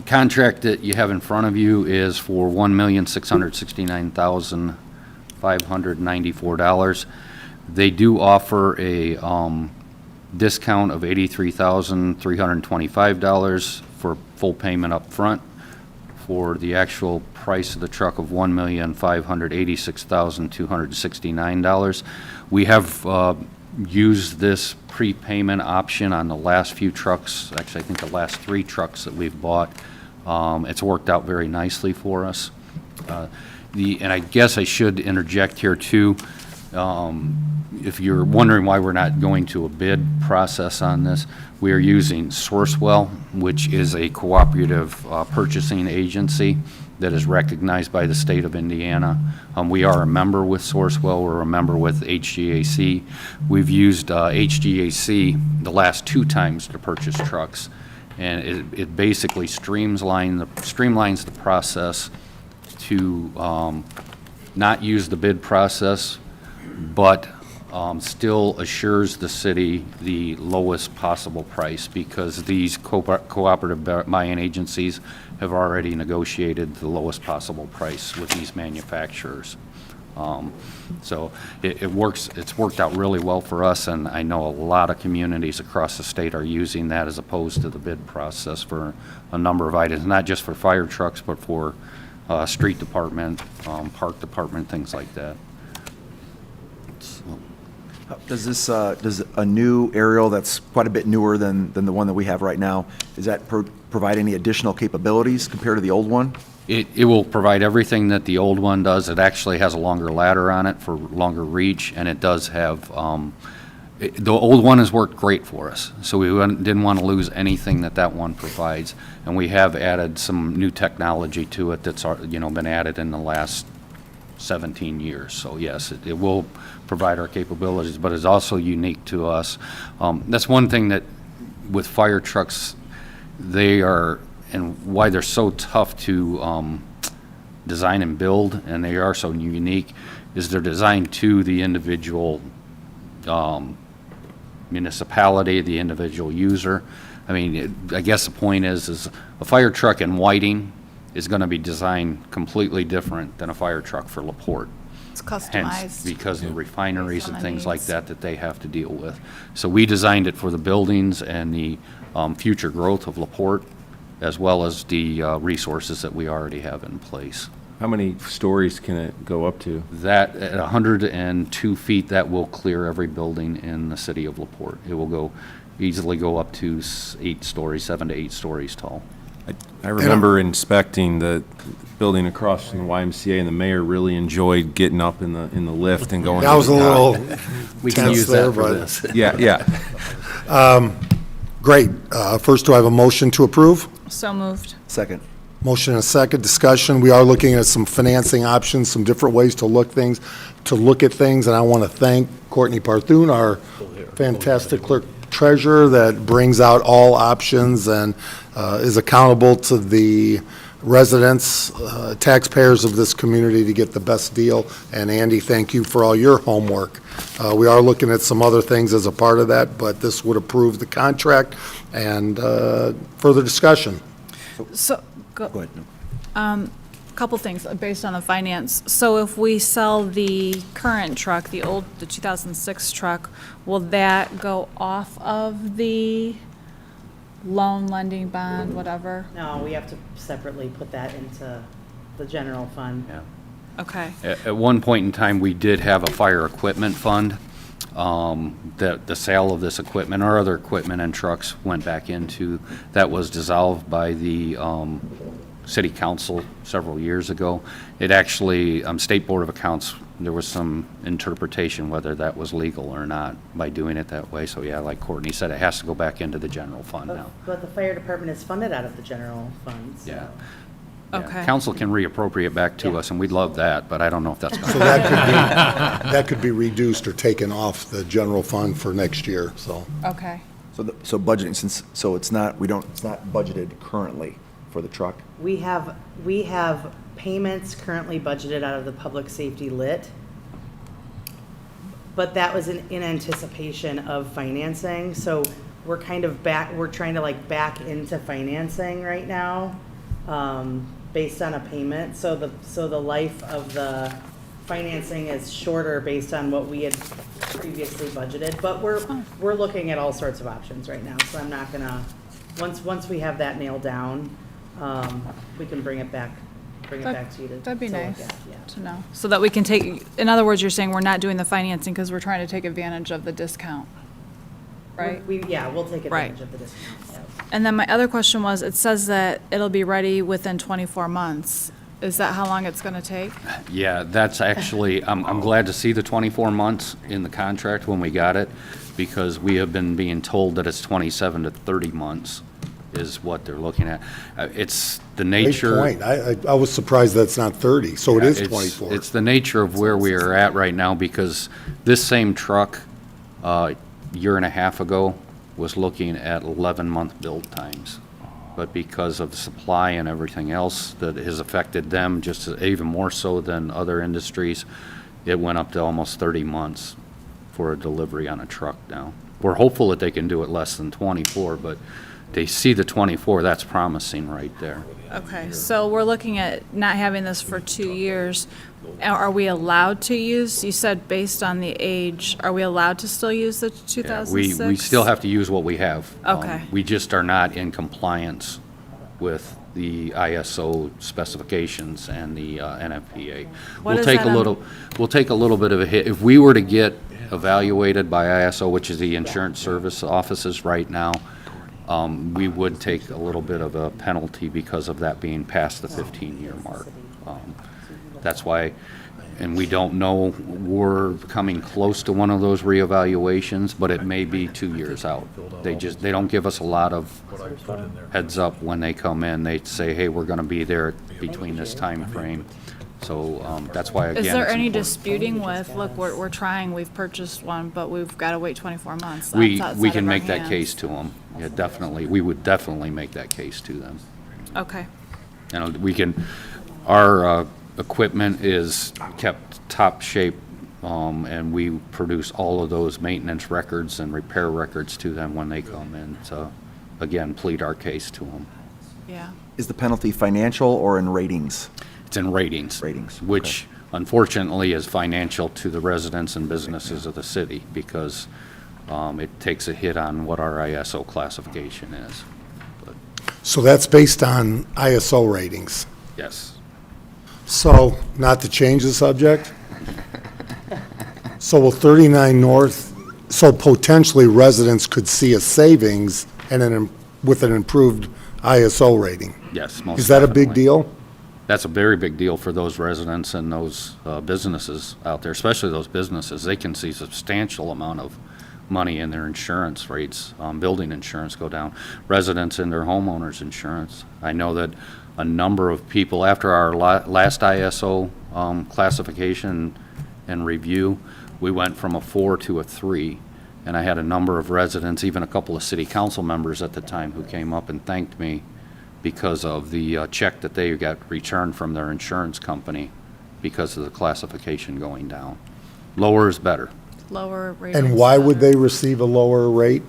contract that you have in front of you is for $1,669,594. They do offer a discount of $83,325 for full payment up front, for the actual price of the truck of $1,586,269. We have used this prepayment option on the last few trucks, actually, I think the last 3 trucks that we've bought. It's worked out very nicely for us. And I guess I should interject here too, if you're wondering why we're not going to a bid process on this, we are using Sourcewell, which is a cooperative purchasing agency that is recognized by the state of Indiana. We are a member with Sourcewell. We're a member with HGAC. We've used HGAC the last 2 times to purchase trucks, and it basically streamlines the process to not use the bid process, but still assures the city the lowest possible price, because these cooperative buying agencies have already negotiated the lowest possible price with these manufacturers. So it works. It's worked out really well for us, and I know a lot of communities across the state are using that as opposed to the bid process for a number of items, not just for fire trucks, but for street department, park department, things like that. Does this, does a new aerial that's quite a bit newer than the one that we have right now, does that provide any additional capabilities compared to the old one? It will provide everything that the old one does. It actually has a longer ladder on it for longer reach, and it does have, the old one has worked great for us, so we didn't want to lose anything that one provides. And we have added some new technology to it that's, been added in the last 17 years. So yes, it will provide our capabilities, but it's also unique to us. That's one thing that with fire trucks, they are, and why they're so tough to design and build, and they are so unique, is they're designed to the individual municipality, the individual user. I mean, I guess the point is a fire truck in Whiting is going to be designed completely different than a fire truck for LaPorte. It's Hence, customized. because of the refineries and the things like needs. that they have to deal with. So we designed it for the buildings and the future growth of LaPorte, as well as the resources that we already have in place. How many stories can it go up to? That, at 102 feet, that will clear every building in the city of LaPorte. It will easily go up to 8 stories, 7 to 8 stories tall. I remember inspecting the building across from the YMCA, and the mayor really enjoyed getting up in the lift and going. That was a little We can tense use there, that for but, this. Yeah. great. First, do I have a motion to approve? So moved. Second. Motion and a second. Discussion. We are looking at some financing options, some different ways to look at things, and I want to thank Courtney Parthun, our fantastic clerk treasurer, that brings out all options and is accountable to the residents, taxpayers of this community to get the best deal. And Andy, thank you for all your homework. We are looking at some other things as a part of that, but this would approve the contract and further discussion. So, go. Go ahead. Couple things based on the finance. So if we sell the current truck, the 2006 truck, will that go off of the loan, lending, bond, whatever? No, we have to separately put that into the general fund. Yeah. Okay. At one point in time, we did have a fire equipment fund. That the sale of this equipment or other equipment and trucks went back into. That was dissolved by the city council several years ago. It actually, State Board of Accounts, there was some interpretation whether that was legal or not by doing it that way. So yeah, like Courtney said, it has to go back into the general fund now. But the fire department is funded out of the general fund, so. Yeah. Okay. Council can reappropriate back to us, and we'd love that, but I don't know if that's going So to that could be reduced or taken off the general fund for next year, so. Okay. So budgeting, so it's not budgeted currently for the truck? We have payments currently budgeted out of the public safety lit, but that was in anticipation of financing, so we're kind of we're trying to back into financing right now, based on a payment, so the life of the financing is shorter based on what we had previously budgeted, but we're looking at all sorts of options right now, so I'm not gonna, once we have that nailed down, we can bring it back to you to. That'd be to look nice at, yeah. to know. So that we can take, in other words, you're saying we're not doing the financing because we're trying to take advantage of the discount, right? We'll take Right. advantage of the discount, yeah. And then my other question was, it says that it'll be ready within 24 months. Is that how long it's going to take? Yeah, that's actually, I'm glad to see the 24 months in the contract when we got it, because we have been being told that it's 27 to 30 months is what they're looking at. It's the Great nature. point. I was surprised that's not 30, so it is It's- 24. It's the nature of where we are at right now, because this same truck, year and a half ago, was looking at 11-month build times. But because of the supply and everything else that has affected them, just even more so than other industries, it went up to almost 30 months for a delivery on a truck now. We're hopeful that they can do it less than 24, but they see the 24, that's promising right there. Okay, so we're looking at not having this for 2 years. Are we allowed to use, you said based on the age, are we allowed to still use the 2006? We still have to use what we have. Okay. We just are not in compliance with the ISO specifications and the NFPA. What We'll is take that a on- little, we'll take a little bit of a hit. If we were to get evaluated by ISO, which is the insurance service offices right now, we would take a little bit of a penalty because of that being past the 15-year mark. That's why, and we don't know, we're coming close to one of those reevaluations, but it may be 2 years out. They don't give us a lot of heads up when they come in. They say, hey, we're gonna be there between this time frame. So, that's why, again, Is there it's any important. disputing with, look, we're trying, we've purchased one, but we've got to wait 24 months? We That's outside can of our make that hands. case to them. Yeah, definitely. We would definitely make that case to them. Okay. You know, we can, our equipment is kept top shape, and we produce all of those maintenance records and repair records to them when they come in to, again, plead our case to them. Yeah. Is the penalty financial or in ratings? It's in ratings. Ratings, okay. Which unfortunately is financial to the residents and businesses of the city because it takes a hit on what our ISO classification is. But, So that's based on ISO ratings. yes. So, not to change the subject, so will 39 North, so potentially residents could see a savings with an improved ISO rating? Yes, most Is that a big definitely. deal? That's a very big deal for those residents and those businesses out there, especially those businesses. They can see substantial amount of money in their insurance rates, building insurance go down, residents in their homeowners insurance. I know that a number of people, after our last ISO classification and review, we went from a 4 to a 3. And I had a number of residents, even a couple of city council members at the time, who came up and thanked me because of the check that they got returned from their insurance company because of the classification going down. Lower is better, Lower ratings. And why would better. they receive a lower rate?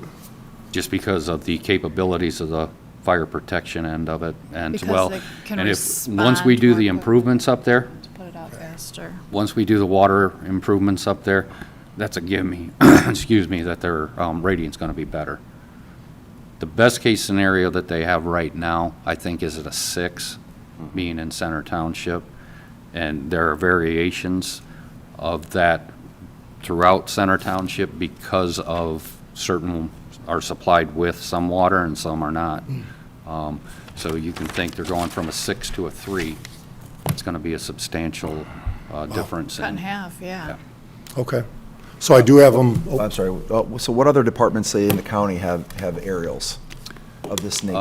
just because of the capabilities of the fire protection end of it. And Because well, they can and if, once we respond do more the quick. improvements up there, To put it out faster. once we do the water improvements up there, that's a gimme, excuse me, that their rating's gonna be better. The best case scenario that they have right now, I think, is at a 6, being in Center Township. And there are variations of that throughout Center Township because of certain are supplied with some water and some are not. So you can think they're going from a 6 to a 3. It's gonna be a substantial difference. Cut in half, yeah. Okay. So I do have them, I'm sorry, so what other departments, say, in the county have aerials of this nature?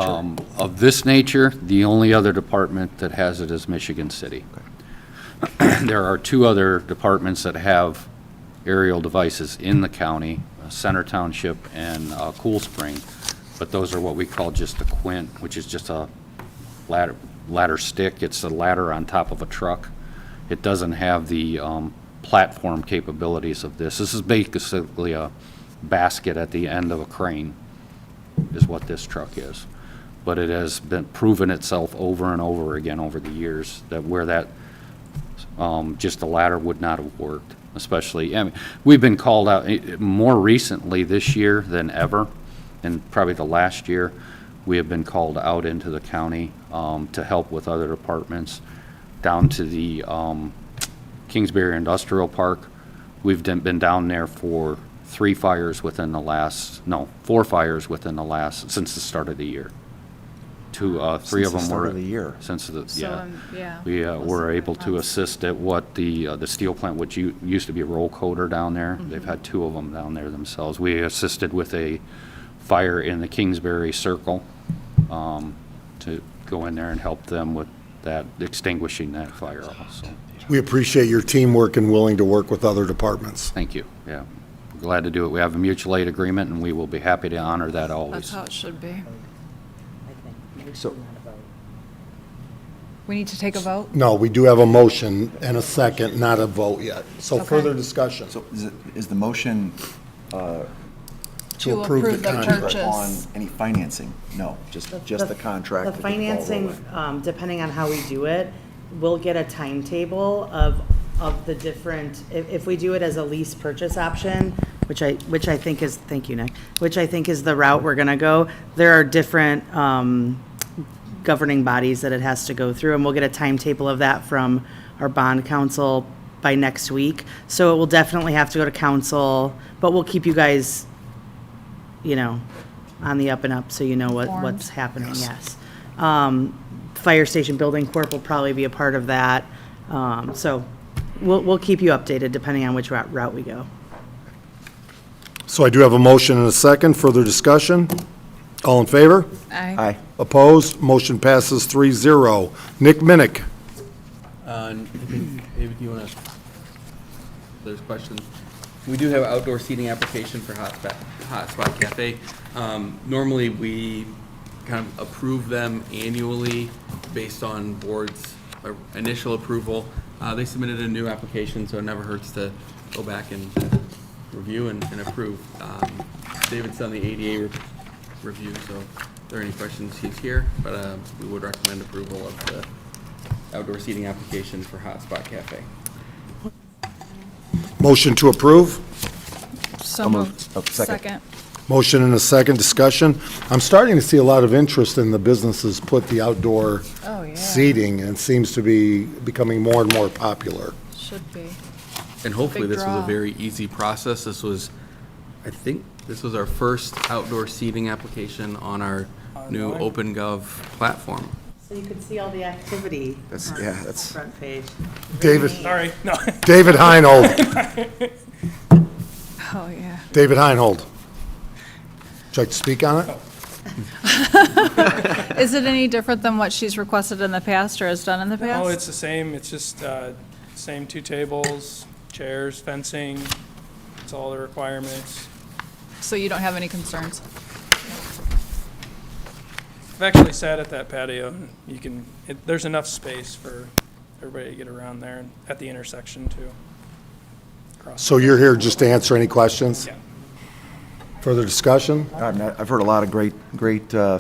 Of this nature, the only other department that has it is Michigan City. There are 2 other departments that have aerial devices in the county, Center Township and Cool Spring, but those are what we call just a quint, which is just a ladder stick. It's a ladder on top of a truck. It doesn't have the platform capabilities of this. This is basically a basket at the end of a crane, is what this truck is. But it has been proven itself over and over again over the years that where that just a ladder would not have worked, especially, I mean, we've been called out more recently this year than ever, and probably the last year, we have been called out into the county to help with other departments, down to the Kingsbury Industrial Park. We've been down there for 4 fires within the last, since the start of the year. 3 of Since the them start were. of the year. Since the, So, yeah. yeah. We were able to assist at what the steel plant, which used to be a roll coater down there. They've had 2 of them down there themselves. We assisted with a fire in the Kingsbury Circle to go in there and help them with that, extinguishing that fire also. we appreciate your teamwork and willing to work with other departments. Thank you, yeah. We're glad to do it. We have a mutual aid agreement, and we will be happy to honor that That's always. how it should be. So, We need to take a vote? No, we do have a motion and a second, not a vote yet. So Okay. further discussion. so is the motion To approve the contract purchase. on any financing? No, just the contract. The to get ball financing, rolling. depending on how we do it, we'll get a timetable of the different, if we do it as a lease purchase option, which I think is, thank you, Nick, which I think is the route we're gonna go, there are different, governing bodies that it has to go through, and we'll get a timetable of that from our bond council by next week. So it will definitely have to go to council, but we'll keep you guys, you know, on the up and up, so you know what's happening, yes. Fire Station Building Corp will probably be a part of that. So we'll keep you updated depending on which route we go. So I do have a motion and a second. Further discussion? All in favor? Aye. Aye. Opposed? Motion passes 3-0. Nick Minnick. David, do you want to, there's questions. We do have outdoor seating application for Hot Spot Cafe. Normally, we kind of approve them annually based on board's initial approval. They submitted a new application, so it never hurts to go back and review and approve. David's done the ADA review, so if there are any questions, he's here, but we would recommend approval of the outdoor seating application for Hot Spot Cafe. Motion to approve. So moved. Oh, second. Second. Motion and a second. Discussion. I'm starting to see a lot of interest in the businesses put the outdoor Oh, yeah. seating, and it seems to be becoming more and more popular. Should be. And hopefully Big this was draw. a very easy process. This was, I think, this was our first outdoor seating application on our new OpenGov platform. So you could see all the activity That's- on yeah, the that's- front page. David, Sorry, no. David Heinold. Oh, yeah. David Heinold. Would you like to speak on it? Is it any different than what she's requested in the past or has done in the past? Oh, it's the same. It's just same 2 tables, chairs, fencing. It's all the requirements. So you don't have any concerns? I've actually sat at that patio. You can. There's enough space for everybody to get around there, and at the intersection too. So you're here just to answer any questions? Yeah. Further discussion? I've heard a lot of great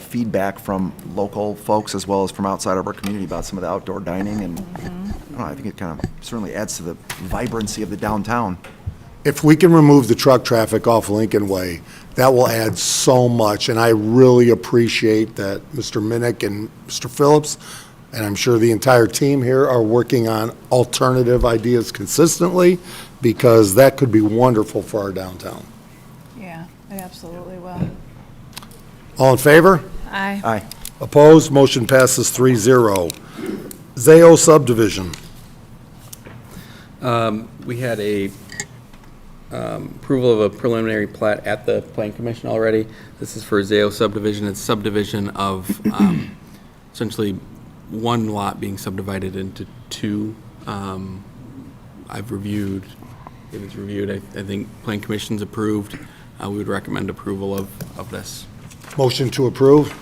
feedback from local folks as well as from outside of our community about some of the outdoor dining, and I don't know, I think it kind of certainly adds to the vibrancy of the downtown. If we can remove the truck traffic off Lincoln Way, that will add so much, and I really appreciate that Mr. Minnick and Mr. Phillips, and I'm sure the entire team here, are working on alternative ideas consistently, because that could be wonderful for our downtown. Yeah, it absolutely will. All in favor? Aye. Aye. Opposed? Motion passes 3-0. Zayo subdivision. We had a approval of a preliminary plat at the Plan Commission already. This is for Zayo subdivision. It's subdivision of essentially one lot being subdivided into 2. I've reviewed, David's reviewed, I think Plan Commission's approved. We would recommend approval of this. Motion to approve.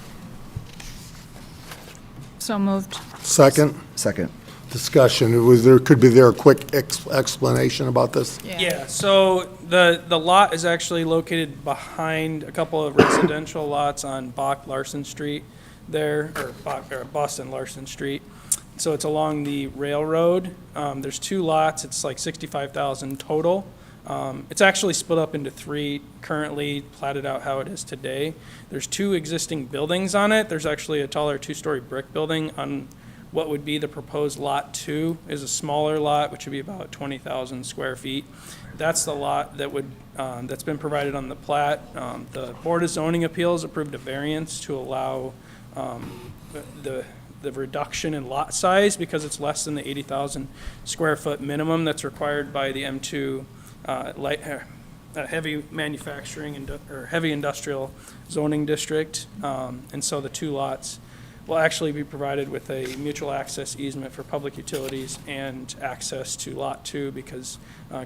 So moved. Second. Second. Discussion. Could be there a quick explanation about this? Yeah. So the lot is actually located behind a couple of residential lots on Bach-Larson Street there, or Boston Larson Street. So it's along the railroad. There's 2 lots. It's like 65,000 total. It's actually split up into 3 currently, platted out how it is today. There's 2 existing buildings on it. There's actually a taller 2-story brick building on what would be the proposed lot 2 is a smaller lot, which would be about 20,000 square feet. That's the lot that would, that's been provided on the plat. The Board of Zoning Appeals approved a variance to allow the reduction in lot size because it's less than the 80,000 square foot minimum that's required by the M2 heavy manufacturing or heavy industrial zoning district. And so the 2 lots will actually be provided with a mutual access easement for public utilities and access to lot 2 because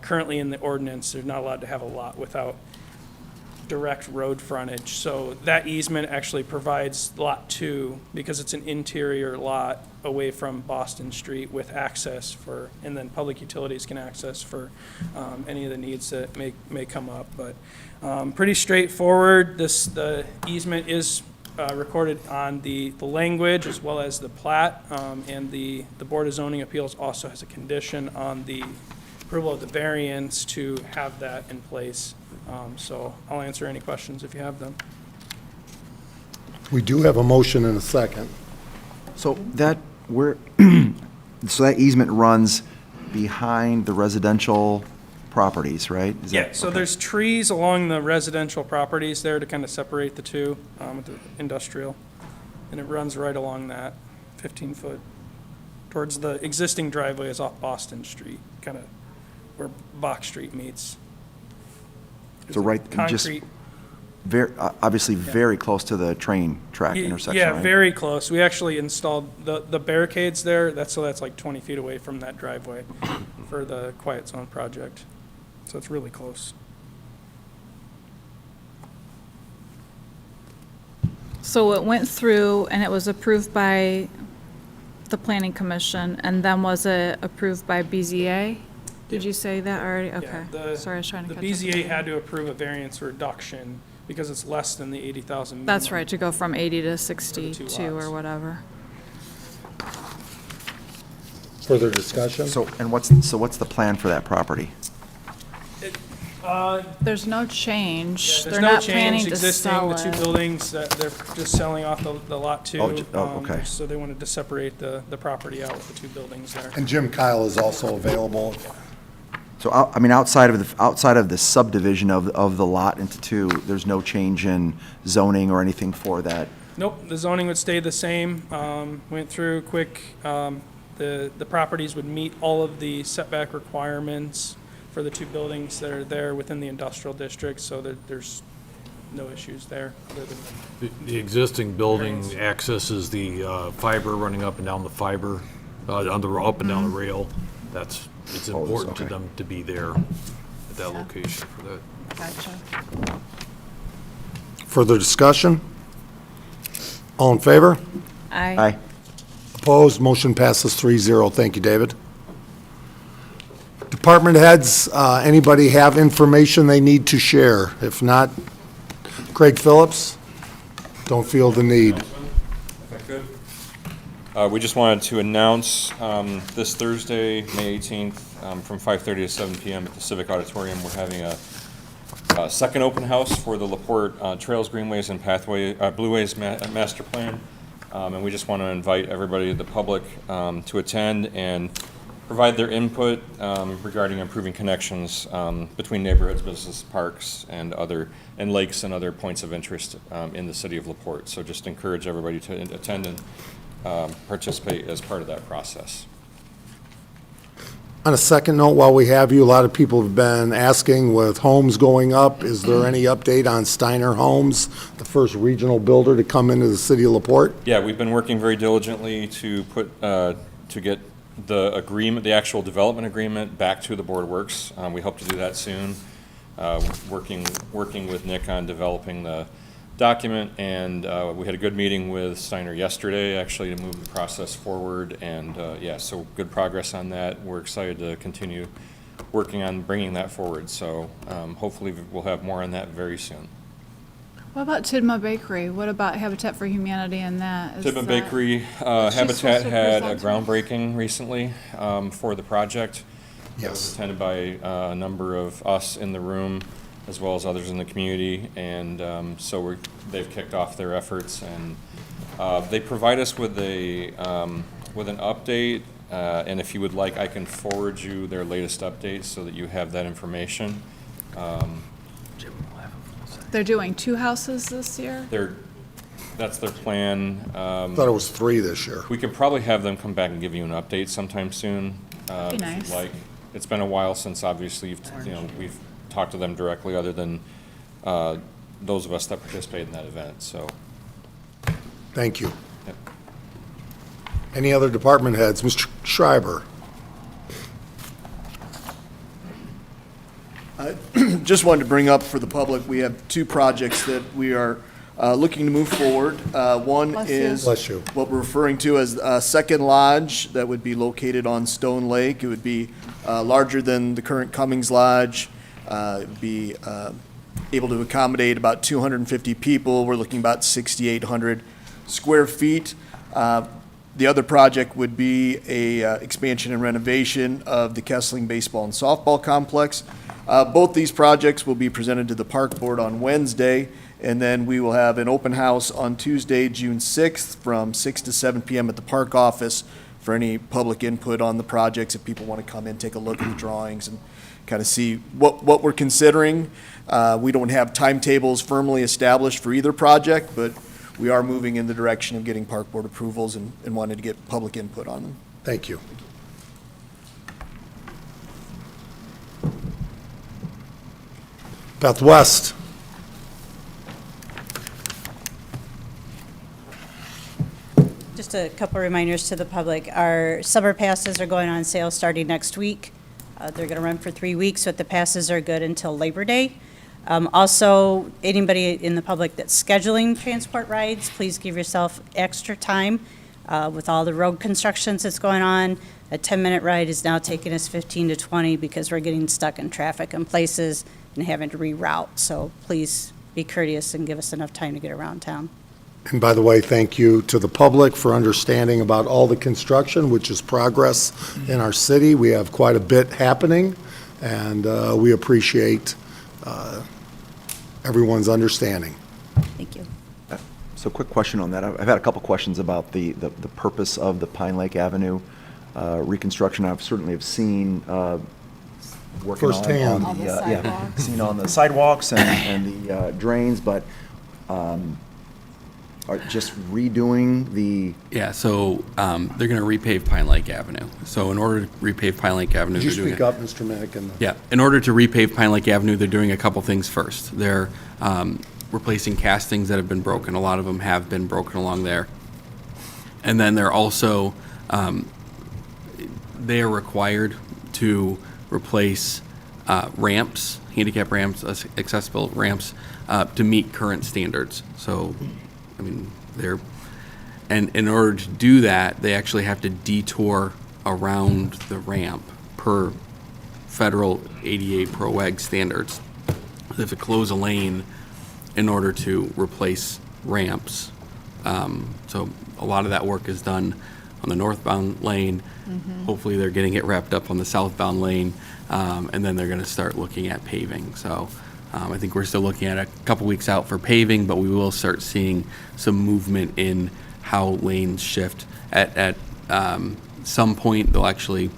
currently in the ordinance, they're not allowed to have a lot without direct road frontage. So that easement actually provides lot 2 because it's an interior lot away from Boston Street with access for, and then public utilities can access for any of the needs that may come up. But pretty straightforward. The easement is recorded on the language as well as the plat, and the Board of Zoning Appeals also has a condition on the approval of the variance to have that in place. So I'll answer any questions if you have them. We do have a motion and a second. So that, where, so that easement runs behind the residential properties, right? Is Yeah, that- so okay. there's trees along the residential properties there to kind of separate the two, with the industrial. And it runs right along that 15-foot towards the existing driveway is off Boston Street, kind of where Bach Street meets. So right, just Concrete. very, obviously very close to the train track intersection, Yeah, right? very close. We actually installed the barricades there, that's like 20 feet away from that driveway for the Quiet Zone project. So it's really close. So it went through and it was approved by the planning commission, and then was it approved by BZA? Did you say that already? Okay. the- Sorry, I was trying to The catch up. BZA had to approve a variance reduction because it's less than the 80,000 minimum. That's right, to go from 80 to two 62 lots. or whatever. Further discussion? So, and what's the plan for that property? There's no change. There's They're no not planning change to existing, sell the two it. buildings, that they're just selling off the lot two. Okay. So they wanted to separate the property out with the two buildings there. And Jim Kyle is also available. So, I mean, outside of the subdivision of the lot into two, there's no change in zoning or anything for that? Nope, the zoning would stay the same. Went through quick, the properties would meet all of the setback requirements for the two buildings that are there within the industrial district, so that there's no issues there other than The existing building accesses the fiber running up and down the fiber, up and down the rail. It's important to okay. them to be there at that location for that. Gotcha. Further discussion? All in favor? Aye. Opposed? Motion passes 3-0. Thank you, David. Department heads, anybody have information they need to share? If not, Craig Phillips, don't feel the need. We just wanted to announce this Thursday, May 18th, from 5:30 to 7 p.m. at the Civic Auditorium, we're having a second open house for the LaPorte Trails, Greenways, and Blueways Master Plan. And we just want to invite everybody, the public, to attend and provide their input regarding improving connections between neighborhoods, businesses, parks, and lakes and other points of interest in the city of LaPorte. So just encourage everybody to attend and participate as part of that process. On a second note, while we have you, a lot of people have been asking with homes going up, is there any update on Steiner Homes, the first regional builder to come into the city of LaPorte? Yeah, we've been working very diligently to get the agreement, the actual development agreement, back to the Board of Works. We hope to do that soon. Working with Nick on developing the document, and we had a good meeting with Steiner yesterday, actually, to move the process forward, and yeah, so good progress on that. We're excited to continue working on bringing that forward, so hopefully we'll have more on that very soon. What about Tidma Bakery? What about Habitat for Humanity and that? Is Tidman that- Bakery, supposed Habitat to had a present? groundbreaking recently for the project. It was Yes. attended by a number of us in the room, as well as others in the community, and so they've kicked off their efforts, and they provide us with an update, and if you would like, I can forward you their latest updates so that you have that information. They're doing 2 houses this year? That's their plan. I thought it was 3 this year. We could probably have them come back and give you an update sometime soon. That'd be if you'd nice. like. It's been a while since, obviously, we've talked to them directly, other than those of us that participated in that event, so. Thank you. Yep. Any other department heads? Mr. Schreiber? Just wanted to bring up for the public, we have two projects that we are looking to move forward. One Bless you. is Bless you. what we're referring to as a second lodge that would be located on Stone Lake. It would be larger than the current Cummings Lodge. It would be able to accommodate about 250 people. We're looking about 6,800 square feet. The other project would be a expansion and renovation of the Kessling Baseball and Softball Complex. Both these projects will be presented to the Park Board on Wednesday, And then we will have an open house on Tuesday, June 6th, from 6 to 7 p.m. at the park office for any public input on the projects, if people want to come in, take a look at the drawings and kind of see what we're considering. We don't have timetables firmly established for either project, but we are moving in the direction of getting park board approvals and wanted to get public input on them. Thank you. Beth West. Just a couple reminders to the public. Our summer passes are going on sale starting next week. They're going to run for 3 weeks, but the passes are good until Labor Day. Also, anybody in the public that's scheduling transport rides, please give yourself extra time. With all the road constructions that's going on, a 10-minute ride is now taking us 15 to 20 because we're getting stuck in traffic in places and having to reroute. So please be courteous and give us enough time to get around town. And by the way, thank you to the public for understanding about all the construction, which is progress in our city. We have quite a bit happening, and we appreciate everyone's understanding. Thank you. So quick question on that. I've had a couple questions about the purpose of the Pine Lake Avenue reconstruction. I've certainly have seen working Firsthand. on the seen on the sidewalks and the drains, but are just redoing the. Yeah, so they're going to repave Pine Lake Avenue. So in order to repave Pine Lake Avenue, Could you they're doing speak up, Mr. Minnick? Yeah, in order to repave Pine Lake Avenue, they're doing a couple things first. They're replacing castings that have been broken. A lot of them have been broken along there. And then they're also, they are required to replace ramps, handicap ramps, accessible ramps, to meet current standards. So, I mean, and in order to do that, they actually have to detour around the ramp per federal ADA ProAg standards. They have to close a lane in order to replace ramps. So a lot of that work is done on the northbound lane. Hopefully they're getting it wrapped up on the southbound lane, and then they're going to start looking at paving. So I think we're still looking at a couple weeks out for paving, but we will start seeing some movement in how lanes shift. At some point, they'll actually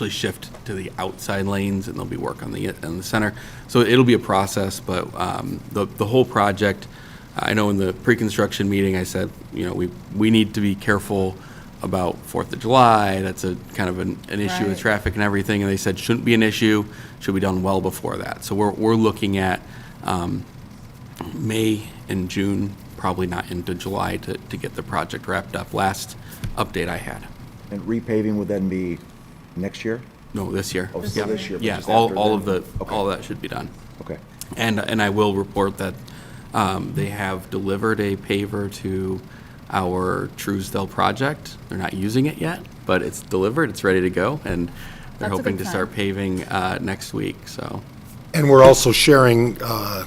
shift to the outside lanes, and there'll be work on the center. So it'll be a process, but the whole project, I know in the pre-construction meeting, I said, you know, we need to be careful about 4th of July. That's a kind of an issue with traffic and everything, and they said shouldn't be an issue, should be done well before that. So we're looking at May and June, probably not into July, to get the project wrapped up. Last update I had. And repaving would then be next year? No, this year. Oh, still this year, but Yeah, just all after of then? all of that should be done. Okay. And I will report that they have delivered a paver to our Truesdale project. They're not using it yet, but it's delivered, it's ready to go, and they're That's a hoping good to sign. start paving next week, so. And we're also sharing the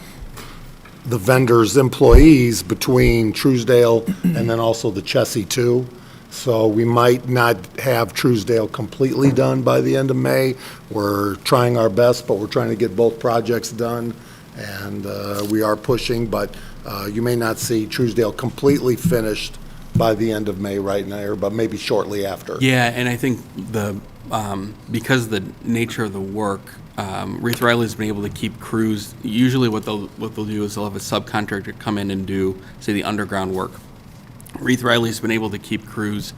vendors' employees between Truesdale and then also the Chessie too. So we might not have Truesdale completely done by the end of May. We're trying our best, but we're trying to get both projects done. And we are pushing, but you may not see Truesdale completely finished by the end of May right now, but maybe shortly after. Yeah, and I think because of the nature of the work, Reith Riley's been able to keep crews. Usually what they'll do is they'll have a subcontractor come in and do, say, the underground work. Reith Riley's been able to keep crews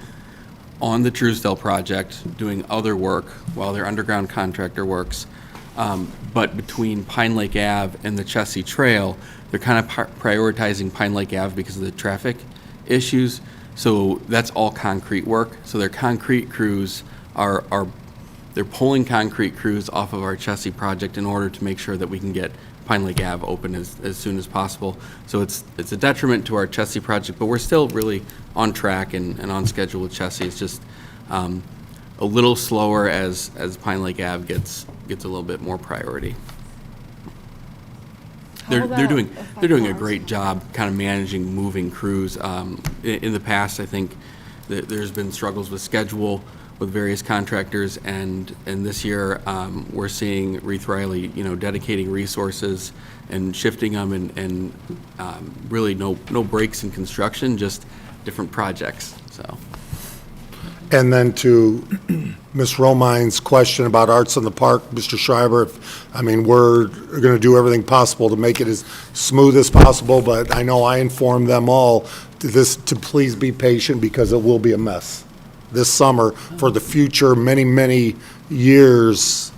on the Truesdale project doing other work while their underground contractor works. But between Pine Lake Ave and the Chessie Trail, they're kind of prioritizing Pine Lake Ave because of the traffic issues. So that's all concrete work. So their concrete crews they're pulling concrete crews off of our Chessie project in order to make sure that we can get Pine Lake Ave open as soon as possible. So it's a detriment to our Chessie project, but we're still really on track and on schedule with Chessie. It's just a little slower as Pine Lake Ave gets a little bit more priority. They're doing a great job kind of managing moving crews. In the past, I think There's been struggles with schedule with various contractors, and this year, we're seeing Reith Riley, dedicating resources and shifting them, and really no breaks in construction, just different projects, so. And then to Ms. Romine's question about Arts in the Park, Mr. Schreiber, we're going to do everything possible to make it as smooth as possible, but I know I informed them all to please be patient because it will be a mess this summer for the future, many, many years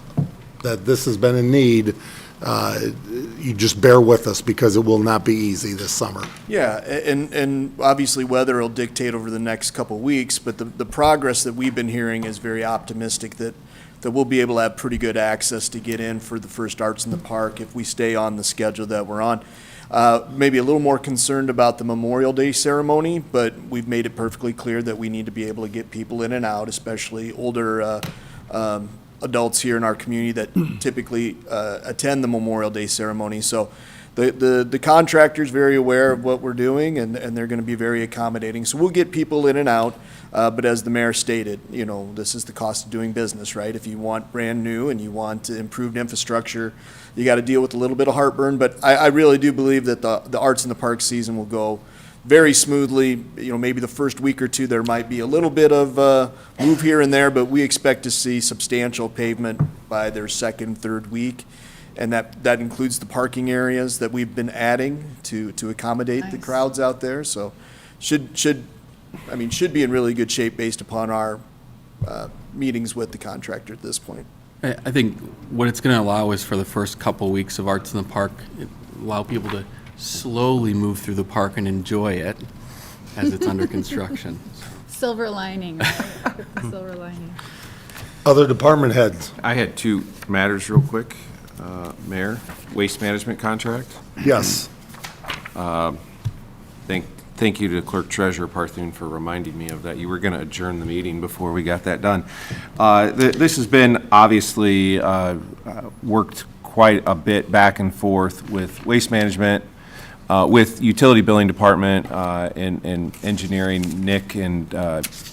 that this has been in need. You just bear with us because it will not be easy this summer. Yeah, and obviously weather will dictate over the next couple of weeks, but the progress that we've been hearing is very optimistic that we'll be able to have pretty good access to get in for the first Arts in the Park if we stay on the schedule that we're on. Maybe a little more concerned about the Memorial Day ceremony, but we've made it perfectly clear that we need to be able to get people in and out, especially older adults here in our community that typically attend the Memorial Day ceremony. So the contractor's very aware of what we're doing, and they're going to be very accommodating. So we'll get people in and out, but as the mayor stated, this is the cost of doing business, right? If you want brand new and you want improved infrastructure, you got to deal with a little bit of heartburn. But I really do believe that the Arts in the Park season will go very smoothly. Maybe the first week or two there might be a little bit of move here and there, but we expect to see substantial pavement by their second, third week. And that includes the parking areas that we've been adding to accommodate the crowds out there. So should be in really good shape based upon our meetings with the contractor at this point. I think what it's going to allow is for the first couple weeks of Arts in the Park, allow people to slowly move through the park and enjoy it as it's under construction. Silver lining, right? Silver lining. Other department heads? I had two matters real quick. Mayor, waste management contract. Yes. Thank you to Clerk Treasurer Parthune for reminding me of that. You were going to adjourn the meeting before we got that done. This has been obviously worked quite a bit back and forth with waste management, with utility billing department, and engineering. Nick and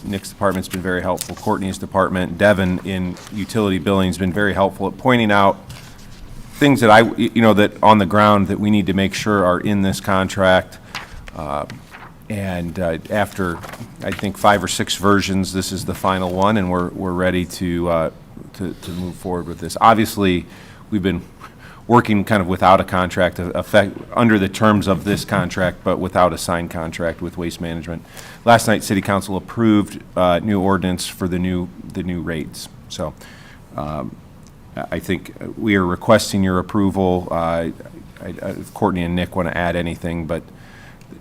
Nick's department's been very helpful. Courtney's department, Devin in utility billing has been very helpful at pointing out things that that on the ground that we need to make sure are in this contract. And after, I think, 5 or 6 versions, this is the final one, and we're ready to move forward with this. Obviously, we've been working kind of without a contract, under the terms of this contract, but without a signed contract with Waste Management. Last night, City Council approved new ordinance for the new rates. So I think we are requesting your approval. Courtney and Nick want to add anything, but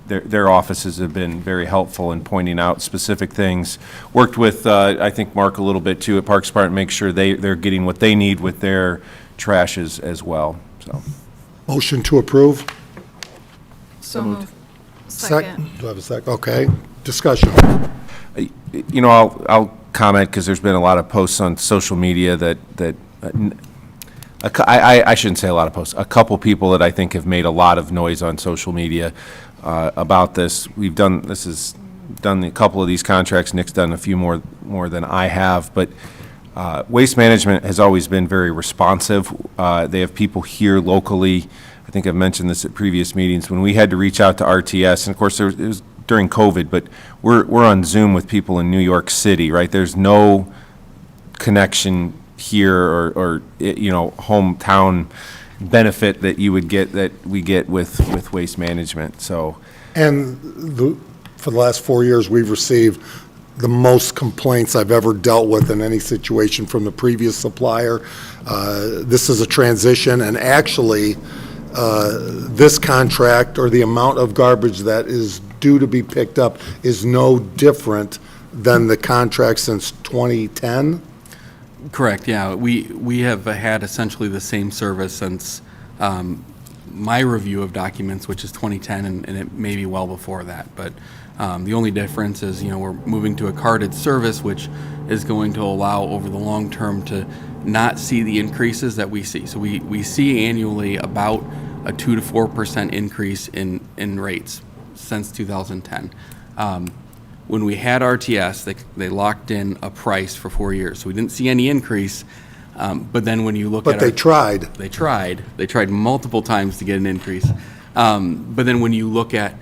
their offices have been very helpful in pointing out specific things. Worked with, I think, Mark a little bit too at Parks Department, make sure they're getting what they need with their trashes as well. So, motion to approve. So moved. Second. Do I have a second? Okay. Discussion. I'll comment because there's been a lot of posts on social media I shouldn't say a lot of posts. A couple people that I think have made a lot of noise on social media about this. This has done a couple of these contracts. Nick's done a few more than I have, but Waste Management has always been very responsive. They have people here locally. I think I've mentioned this at previous meetings. When we had to reach out to RTS, and of course it was during COVID, but we're on Zoom with people in New York City, right? There's no connection here or hometown benefit that you would get that we get with Waste Management. So, and for the last 4 years, we've received the most complaints I've ever dealt with in any situation from the previous supplier. This is a transition, and actually, this contract or the amount of garbage that is due to be picked up is no different than the contract since 2010. Correct, yeah. We have had essentially the same service since my review of documents, which is 2010, and it may be well before that. But the only difference is, we're moving to a carded service, which is going to allow over the long term to not see the increases that we see. So we see annually about a 2 to 4% increase in rates since 2010. when we had RTS, they locked in a price for 4 years, so we didn't see any increase. But then when you look at But they tried. They tried multiple times to get an increase. But then when you look at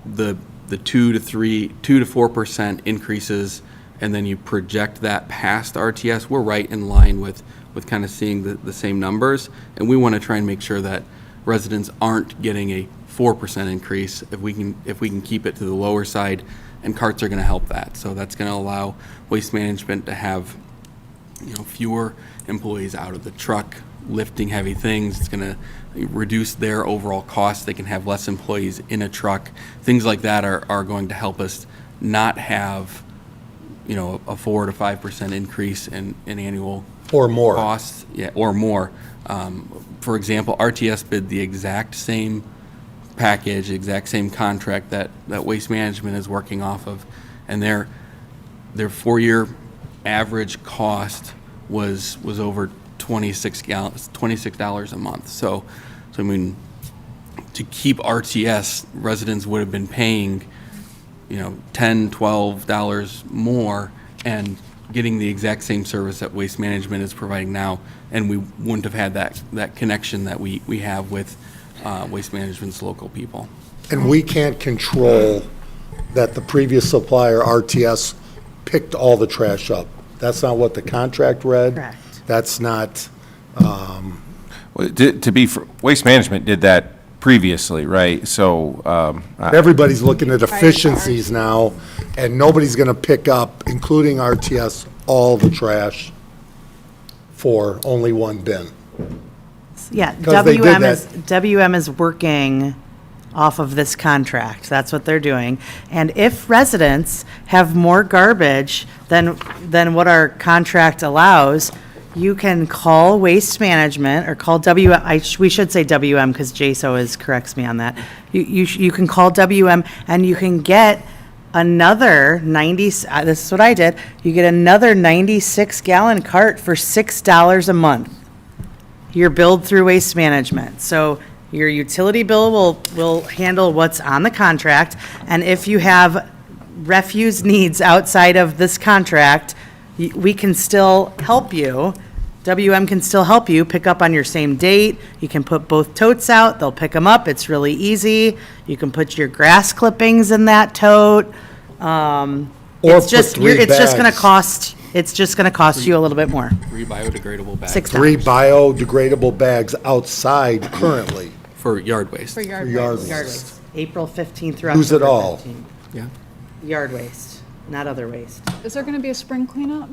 the 2 to 4% increases, and then you project that past RTS, we're right in line with kind of seeing the same numbers. And we want to try and make sure that residents aren't getting a 4% increase if we can keep it to the lower side, and carts are going to help that. So that's going to allow Waste Management to have, fewer employees out of the truck lifting heavy things. It's going to reduce their overall costs. They can have less employees in a truck. Things like that are going to help us not have, a 4 to 5% increase in annual Or more. costs. Yeah, or more. For example, RTS bid the exact same package, exact same contract that Waste Management is working off of, and their 4-year average cost was over $26 a month. So I mean, to keep RTS, residents would have been paying, $10, $12 more, and getting the exact same service that Waste Management is providing now, and we wouldn't have had that connection that we have with Waste Management's local people. And we can't control that the previous supplier, RTS, picked all the trash up. That's not what the contract read. Correct. That's not, Waste Management did that previously, right? So, everybody's looking at efficiencies now, and nobody's going to pick up, including RTS, all the trash for only one bin. Yeah, 'Cause they did WM is working off of this contract. That's what they're doing. And if residents have more garbage than what our contract allows, you can call Waste Management or call WM. We should say WM because JSO corrects me on that. You can call WM and you can get another 90, this is what I did, you get another 96-gallon cart for $6 a month. You're billed through Waste Management. So your utility bill will handle what's on the contract, and if you have refuse needs outside of this contract, we can still help you. WM can still help you pick up on your same date. You can put both totes out. They'll pick them up. It's really easy. You can put your grass clippings in that tote. It's just going to cost. It's just going to cost you a little bit more. 3 biodegradable bags. $6. 3 biodegradable bags outside currently. For yard waste. For yard yard waste. Yard waste. April 15th through Use it October all. 15th. Yeah. Yard waste, not other waste. Is there going to be a spring cleanup?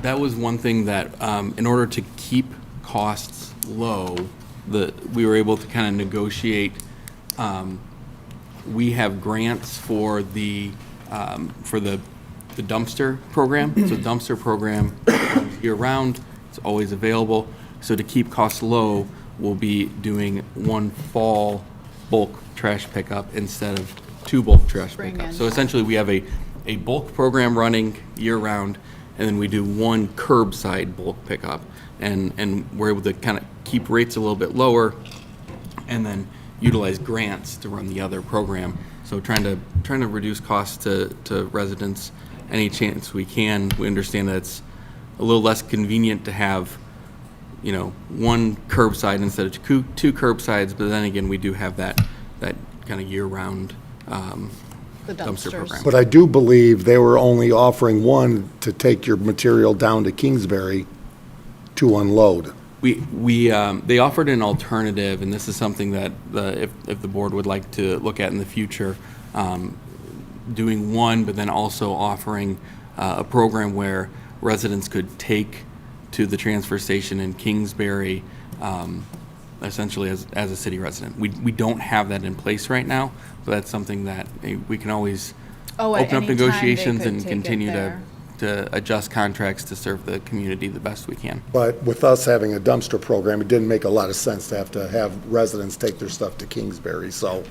That was one thing that, in order to keep costs low, we were able to kind of negotiate. We have grants for the dumpster program. So dumpster program year-round, it's always available. So to keep costs low, we'll be doing one fall bulk trash pickup instead of 2 bulk trash Bring pickups. in. So essentially, we have a bulk program running year-round, and then we do one curbside bulk pickup. And we're able to kind of keep rates a little bit lower and then utilize grants to run the other program. So trying to reduce costs to residents any chance we can. We understand that it's a little less convenient to have, one curbside instead of two curbsides, but then again, we do have that kind of year-round The dumpster dumpsters. program. But I do believe they were only offering one to take your material down to Kingsbury to unload. They offered an alternative, and this is something that if the board would like to look at in the future, doing one, but then also offering a program where residents could take to the transfer station in Kingsbury, essentially as a city resident. We don't have that in place right now, but that's something that we can always At open up any time, they negotiations could and take it continue there. to adjust contracts to serve the community the best we can. But with us having a dumpster program, it didn't make a lot of sense to have residents take their stuff to Kingsbury, so.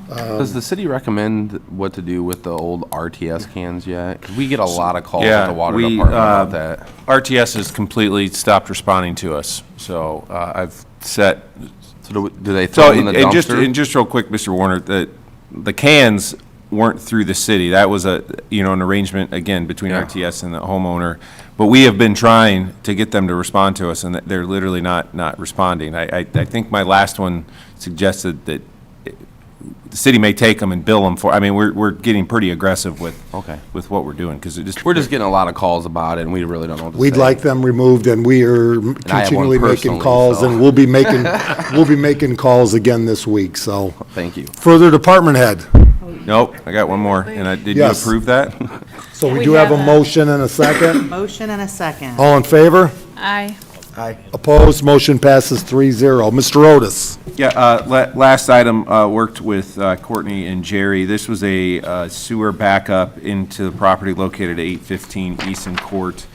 Does the city recommend what to do with the old RTS cans yet? 'Cause we get a lot of calls Yeah, at the water we, department about that. RTS has completely stopped responding to us, so I've set. So do they throw them in the and dumpster? just real quick, Mr. Warner, the cans weren't through the city. That was an arrangement, again, between Yeah. RTS and the homeowner. But we have been trying to get them to respond to us, and they're literally not responding. I think my last one suggested that the city may take them and bill them for, I mean, we're getting pretty aggressive with what we're doing, because We're just getting a lot of calls about it, and we really don't know what to say. We'd like them removed, and we are I have one continually making personally, calls, so. and we'll be making calls again this week, so. Thank you. Further department head. Nope, I got one more. And did you Yes. approve that? So we We do have a have motion and a second. Motion and a second. All in favor? Aye. Aye. Opposed? Motion passes 3-0. Mr. Otis. Yeah, last item, worked with Courtney and Jerry. This was a sewer backup into the property located at 815 Easton Court.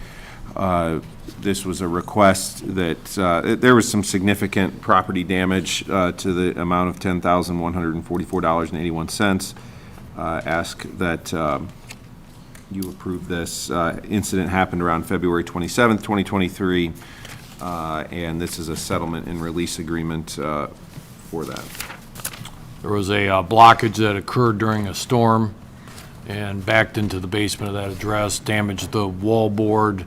This was a request that, there was some significant property damage to the amount of $10,144.81. Ask that you approve this. Incident happened around February 27th, 2023, and this is a settlement and release agreement for that. There was a blockage that occurred during a storm and backed into the basement of that address, damaged the wall board.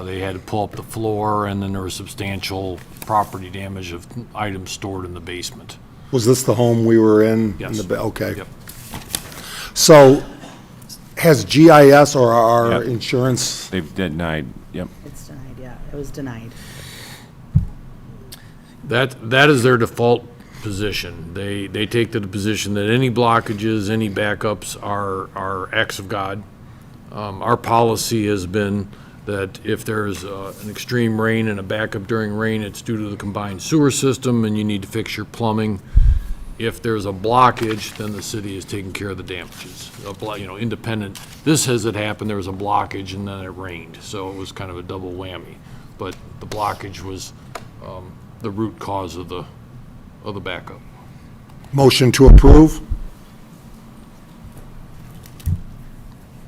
They had to pull up the floor, and then there was substantial property damage of items stored in the basement. Was this the home we were in? Yes. Okay. Yep. So has GIS or our Yep. insurance? They've denied, yep. It's denied, yeah, it was denied. That is their default position. They take to the position that any blockages, any backups are acts of God. Our policy has been that if there's an extreme rain and a backup during rain, it's due to the combined sewer system, and you need to fix your plumbing. If there's a blockage, then the city is taking care of the damages. Independent. This has happened, there was a blockage and then it rained, so it was kind of a double whammy. But the blockage was the root cause of the backup. Motion to approve?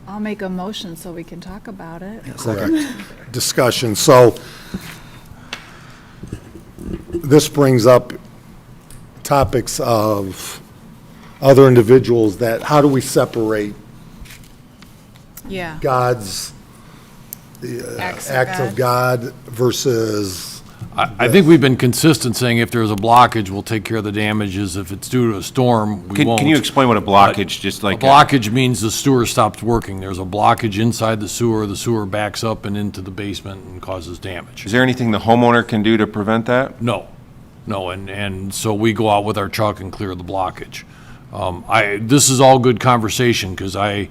I'll make a motion so we can talk about it. Correct. Discussion. So this brings up topics of other individuals that, how do we separate Yeah. God's acts of God versus, I think we've been consistent saying if there's a blockage, we'll take care of the damages. If it's due to a storm, we won't. Can you explain what a blockage, just like? A blockage means the sewer stops working. There's a blockage inside the sewer backs up and into the basement and causes damage. Is there anything the homeowner can do to prevent that? No, and so we go out with our truck and clear the blockage. This is all good conversation, because in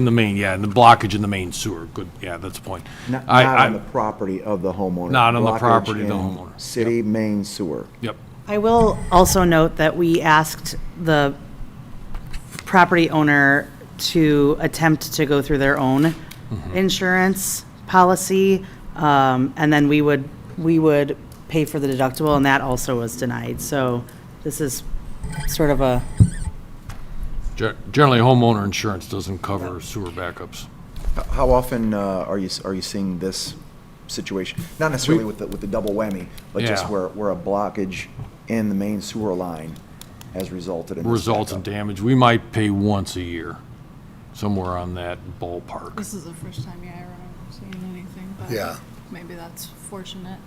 the main, yeah, and the blockage in the main sewer, good, yeah, that's the point. Not on the property of the homeowner. Not on the Blockage property of the in homeowner. City main sewer. Yep. I will also note that we asked the property owner to attempt to go through their own insurance policy, and then we would pay for the deductible, and that also was denied. So this is sort of a, Generally, homeowner insurance doesn't cover sewer backups. How often are you seeing this situation? Not necessarily with the double whammy, but just Yeah. where a blockage in the main sewer line has resulted in this Results in backup. damage. We might pay once a year, somewhere on that ballpark. This is the first time, I remember seeing anything, but Yeah. maybe that's fortunate.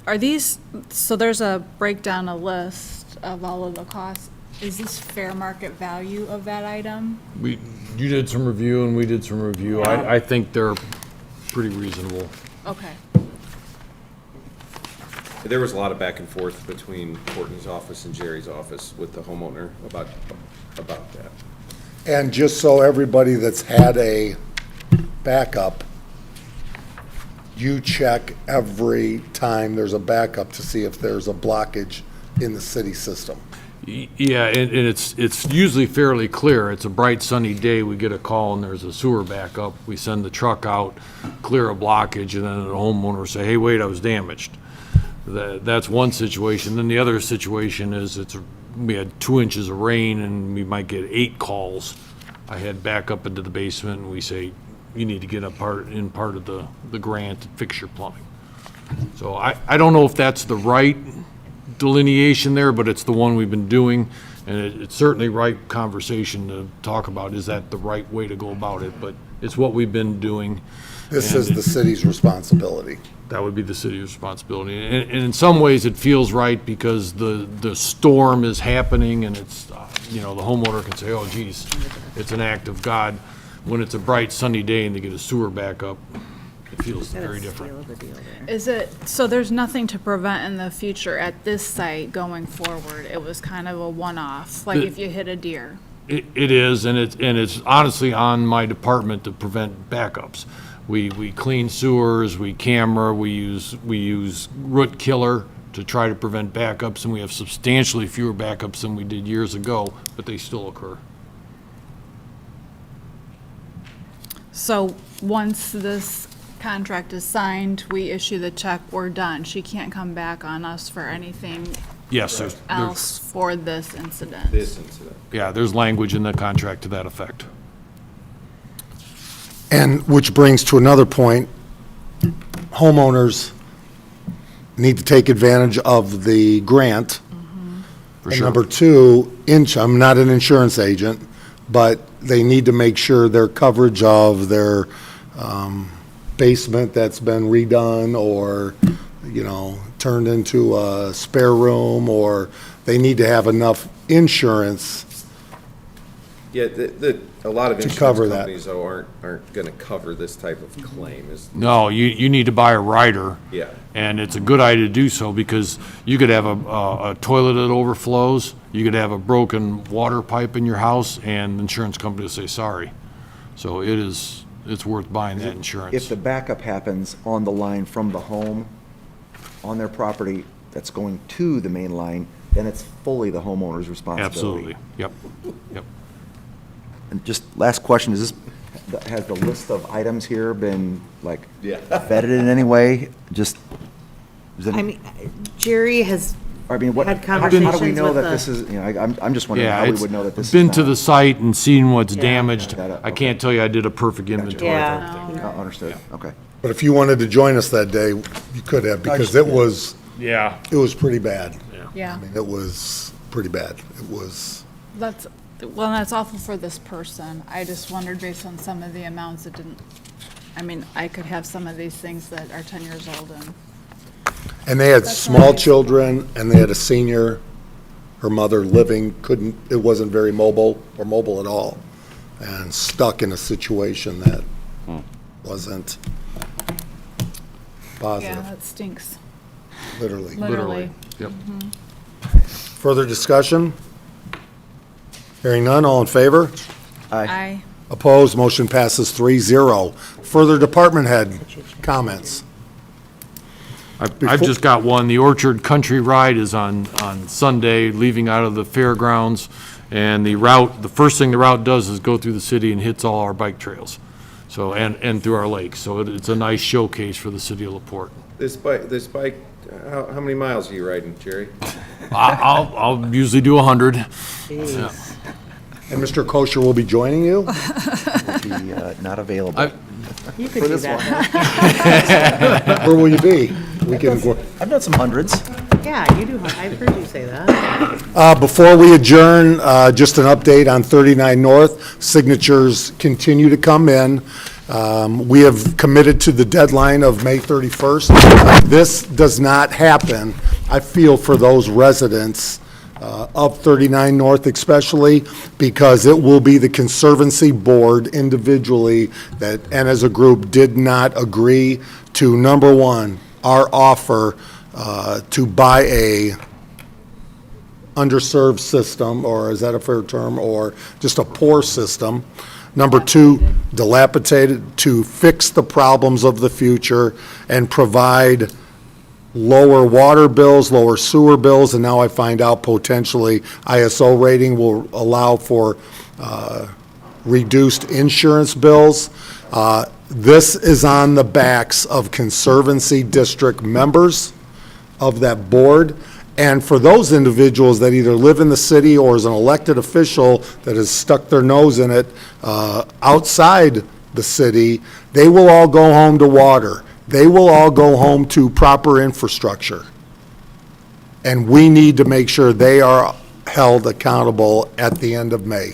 Are these, so there's a breakdown, a list of all of the costs. Is this fair market value of that item? You did some review and we did some review. I think they're pretty reasonable. Okay. There was a lot of back and forth between Courtney's office and Jerry's office with the homeowner about that. and just so everybody that's had a backup, you check every time there's a backup to see if there's a blockage in the city system. Yeah, and it's usually fairly clear. It's a bright sunny day, we get a call and there's a sewer backup. We send the truck out, clear a blockage, and then the homeowner will say, hey, wait, I was damaged. That's one situation. Then the other situation is we had 2 inches of rain and we might get 8 calls. I had backup into the basement and we say, you need to get part of the grant to fix your plumbing. So I don't know if that's the right delineation there, but it's the one we've been doing, and it's certainly right conversation to talk about, is that the right way to go about it, but it's what we've been doing. This and is the city's responsibility. That would be the city's responsibility. And in some ways, it feels right because the storm is happening and it's, the homeowner can say, oh geez, it's an act of God. When it's a bright sunny day and they get a sewer backup, it feels very different. Is it, so there's nothing to prevent in the future at this site going forward? It was kind of a one-off, like if you hit a deer? It is, and it's honestly on my department to prevent backups. We clean sewers, we camera, we use root killer to try to prevent backups, and we have substantially fewer backups than we did years ago, but they still occur. So once this contract is signed, we issue the check, we're done. She can't come back on us for anything Yes, else for this incident. yeah, there's language in the contract to that effect. And which brings to another point, homeowners need to take advantage of the grant. For And sure. number two, I'm not an insurance agent, but they need to make sure their coverage of their basement that's been redone or, turned into a spare room, or they need to have enough insurance. Yeah, a lot of To insurance cover that. companies, though, aren't gonna cover this type of claim, is. No, you need to buy a rider. Yeah. And it's a good idea to do so because you could have a toilet that overflows, you could have a broken water pipe in your house, and the insurance company will say, sorry. So it's worth buying that insurance. If the backup happens on the line from the home, on their property that's going to the main line, then it's fully the homeowner's responsibility. Absolutely, yep. And just last question, has the list of items here been vetted in any way? Just, Jerry has what, had how do we conversations know with that the- this is, I'm just wondering Yeah, how we it's would know that this is been to not- the site and seen what's Yeah. damaged. That, I can't tell you I did a perfect inventory. Yeah. Understood, okay. But if you wanted to join us that day, you could have, because it was Yeah. pretty bad. Yeah, I mean, it was pretty bad. It was, that's awful for this person. I just wondered based on some of the amounts it didn't, I could have some of these things that are 10 years old and they had That's small nice. children, and they had a senior, her mother it wasn't very mobile, or mobile at all, and stuck in a situation that wasn't Yeah, positive, that stinks, literally. literally. Yep. Further discussion? Hearing none, all in favor? I, Opposed, motion passes 3-0. Further department head comments? I've just got one. The Orchard Country Ride is on Sunday, leaving out of the fairgrounds. And the first thing the route does is go through the city and hits all our bike trails. So, and through our lakes. So it's a nice showcase for the city of LaPorte. This bike, how many miles are you riding, Jerry? I'll usually do 100. Jeez. And Mr. Kosher will be joining you? Will be not available. You could do that. Where will you be? We can, I've done some hundreds. Yeah, you do. I've heard you say that. before we adjourn, just an update on 39 North. Signatures continue to come in. We have committed to the deadline of May 31st. This does not happen, I feel, for those residents of 39 North especially, because it will be the Conservancy Board individually that, and as a group, did not agree to, number one, our offer to buy a underserved system, or is that a fair term, or just a poor system. Number two, dilapidated, to fix the problems of the future and provide lower water bills, lower sewer bills, and now I find out potentially ISO rating will allow for reduced insurance bills. This is on the backs of Conservancy District members of that board. And for those individuals that either live in the city or is an elected official that has stuck their nose in it outside the city, they will all go home to water. They will all go home to proper infrastructure. and we need to make sure they are held accountable at the end of May.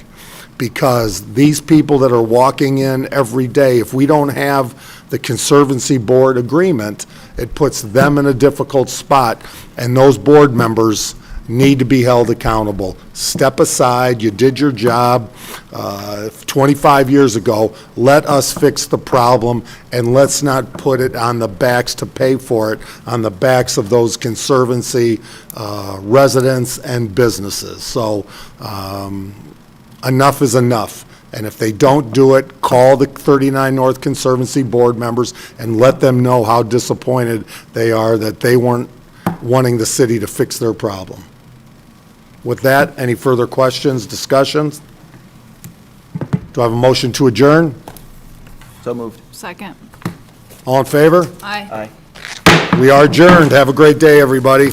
Because these people that are walking in every day, if we don't have the Conservancy Board agreement, it puts them in a difficult spot, and those board members need to be held accountable. Step aside, you did your job 25 years ago, let us fix the problem, and let's not put it on the backs to pay for it, on the backs of those Conservancy residents and businesses. So enough is enough. And if they don't do it, call the 39 North Conservancy board members and let them know how disappointed they are that they weren't wanting the city to fix their problem. With that, any further questions, discussions? Do I have a motion to adjourn? So moved. Second. All in favor? Aye. Aye. We are adjourned. Have a great day, everybody.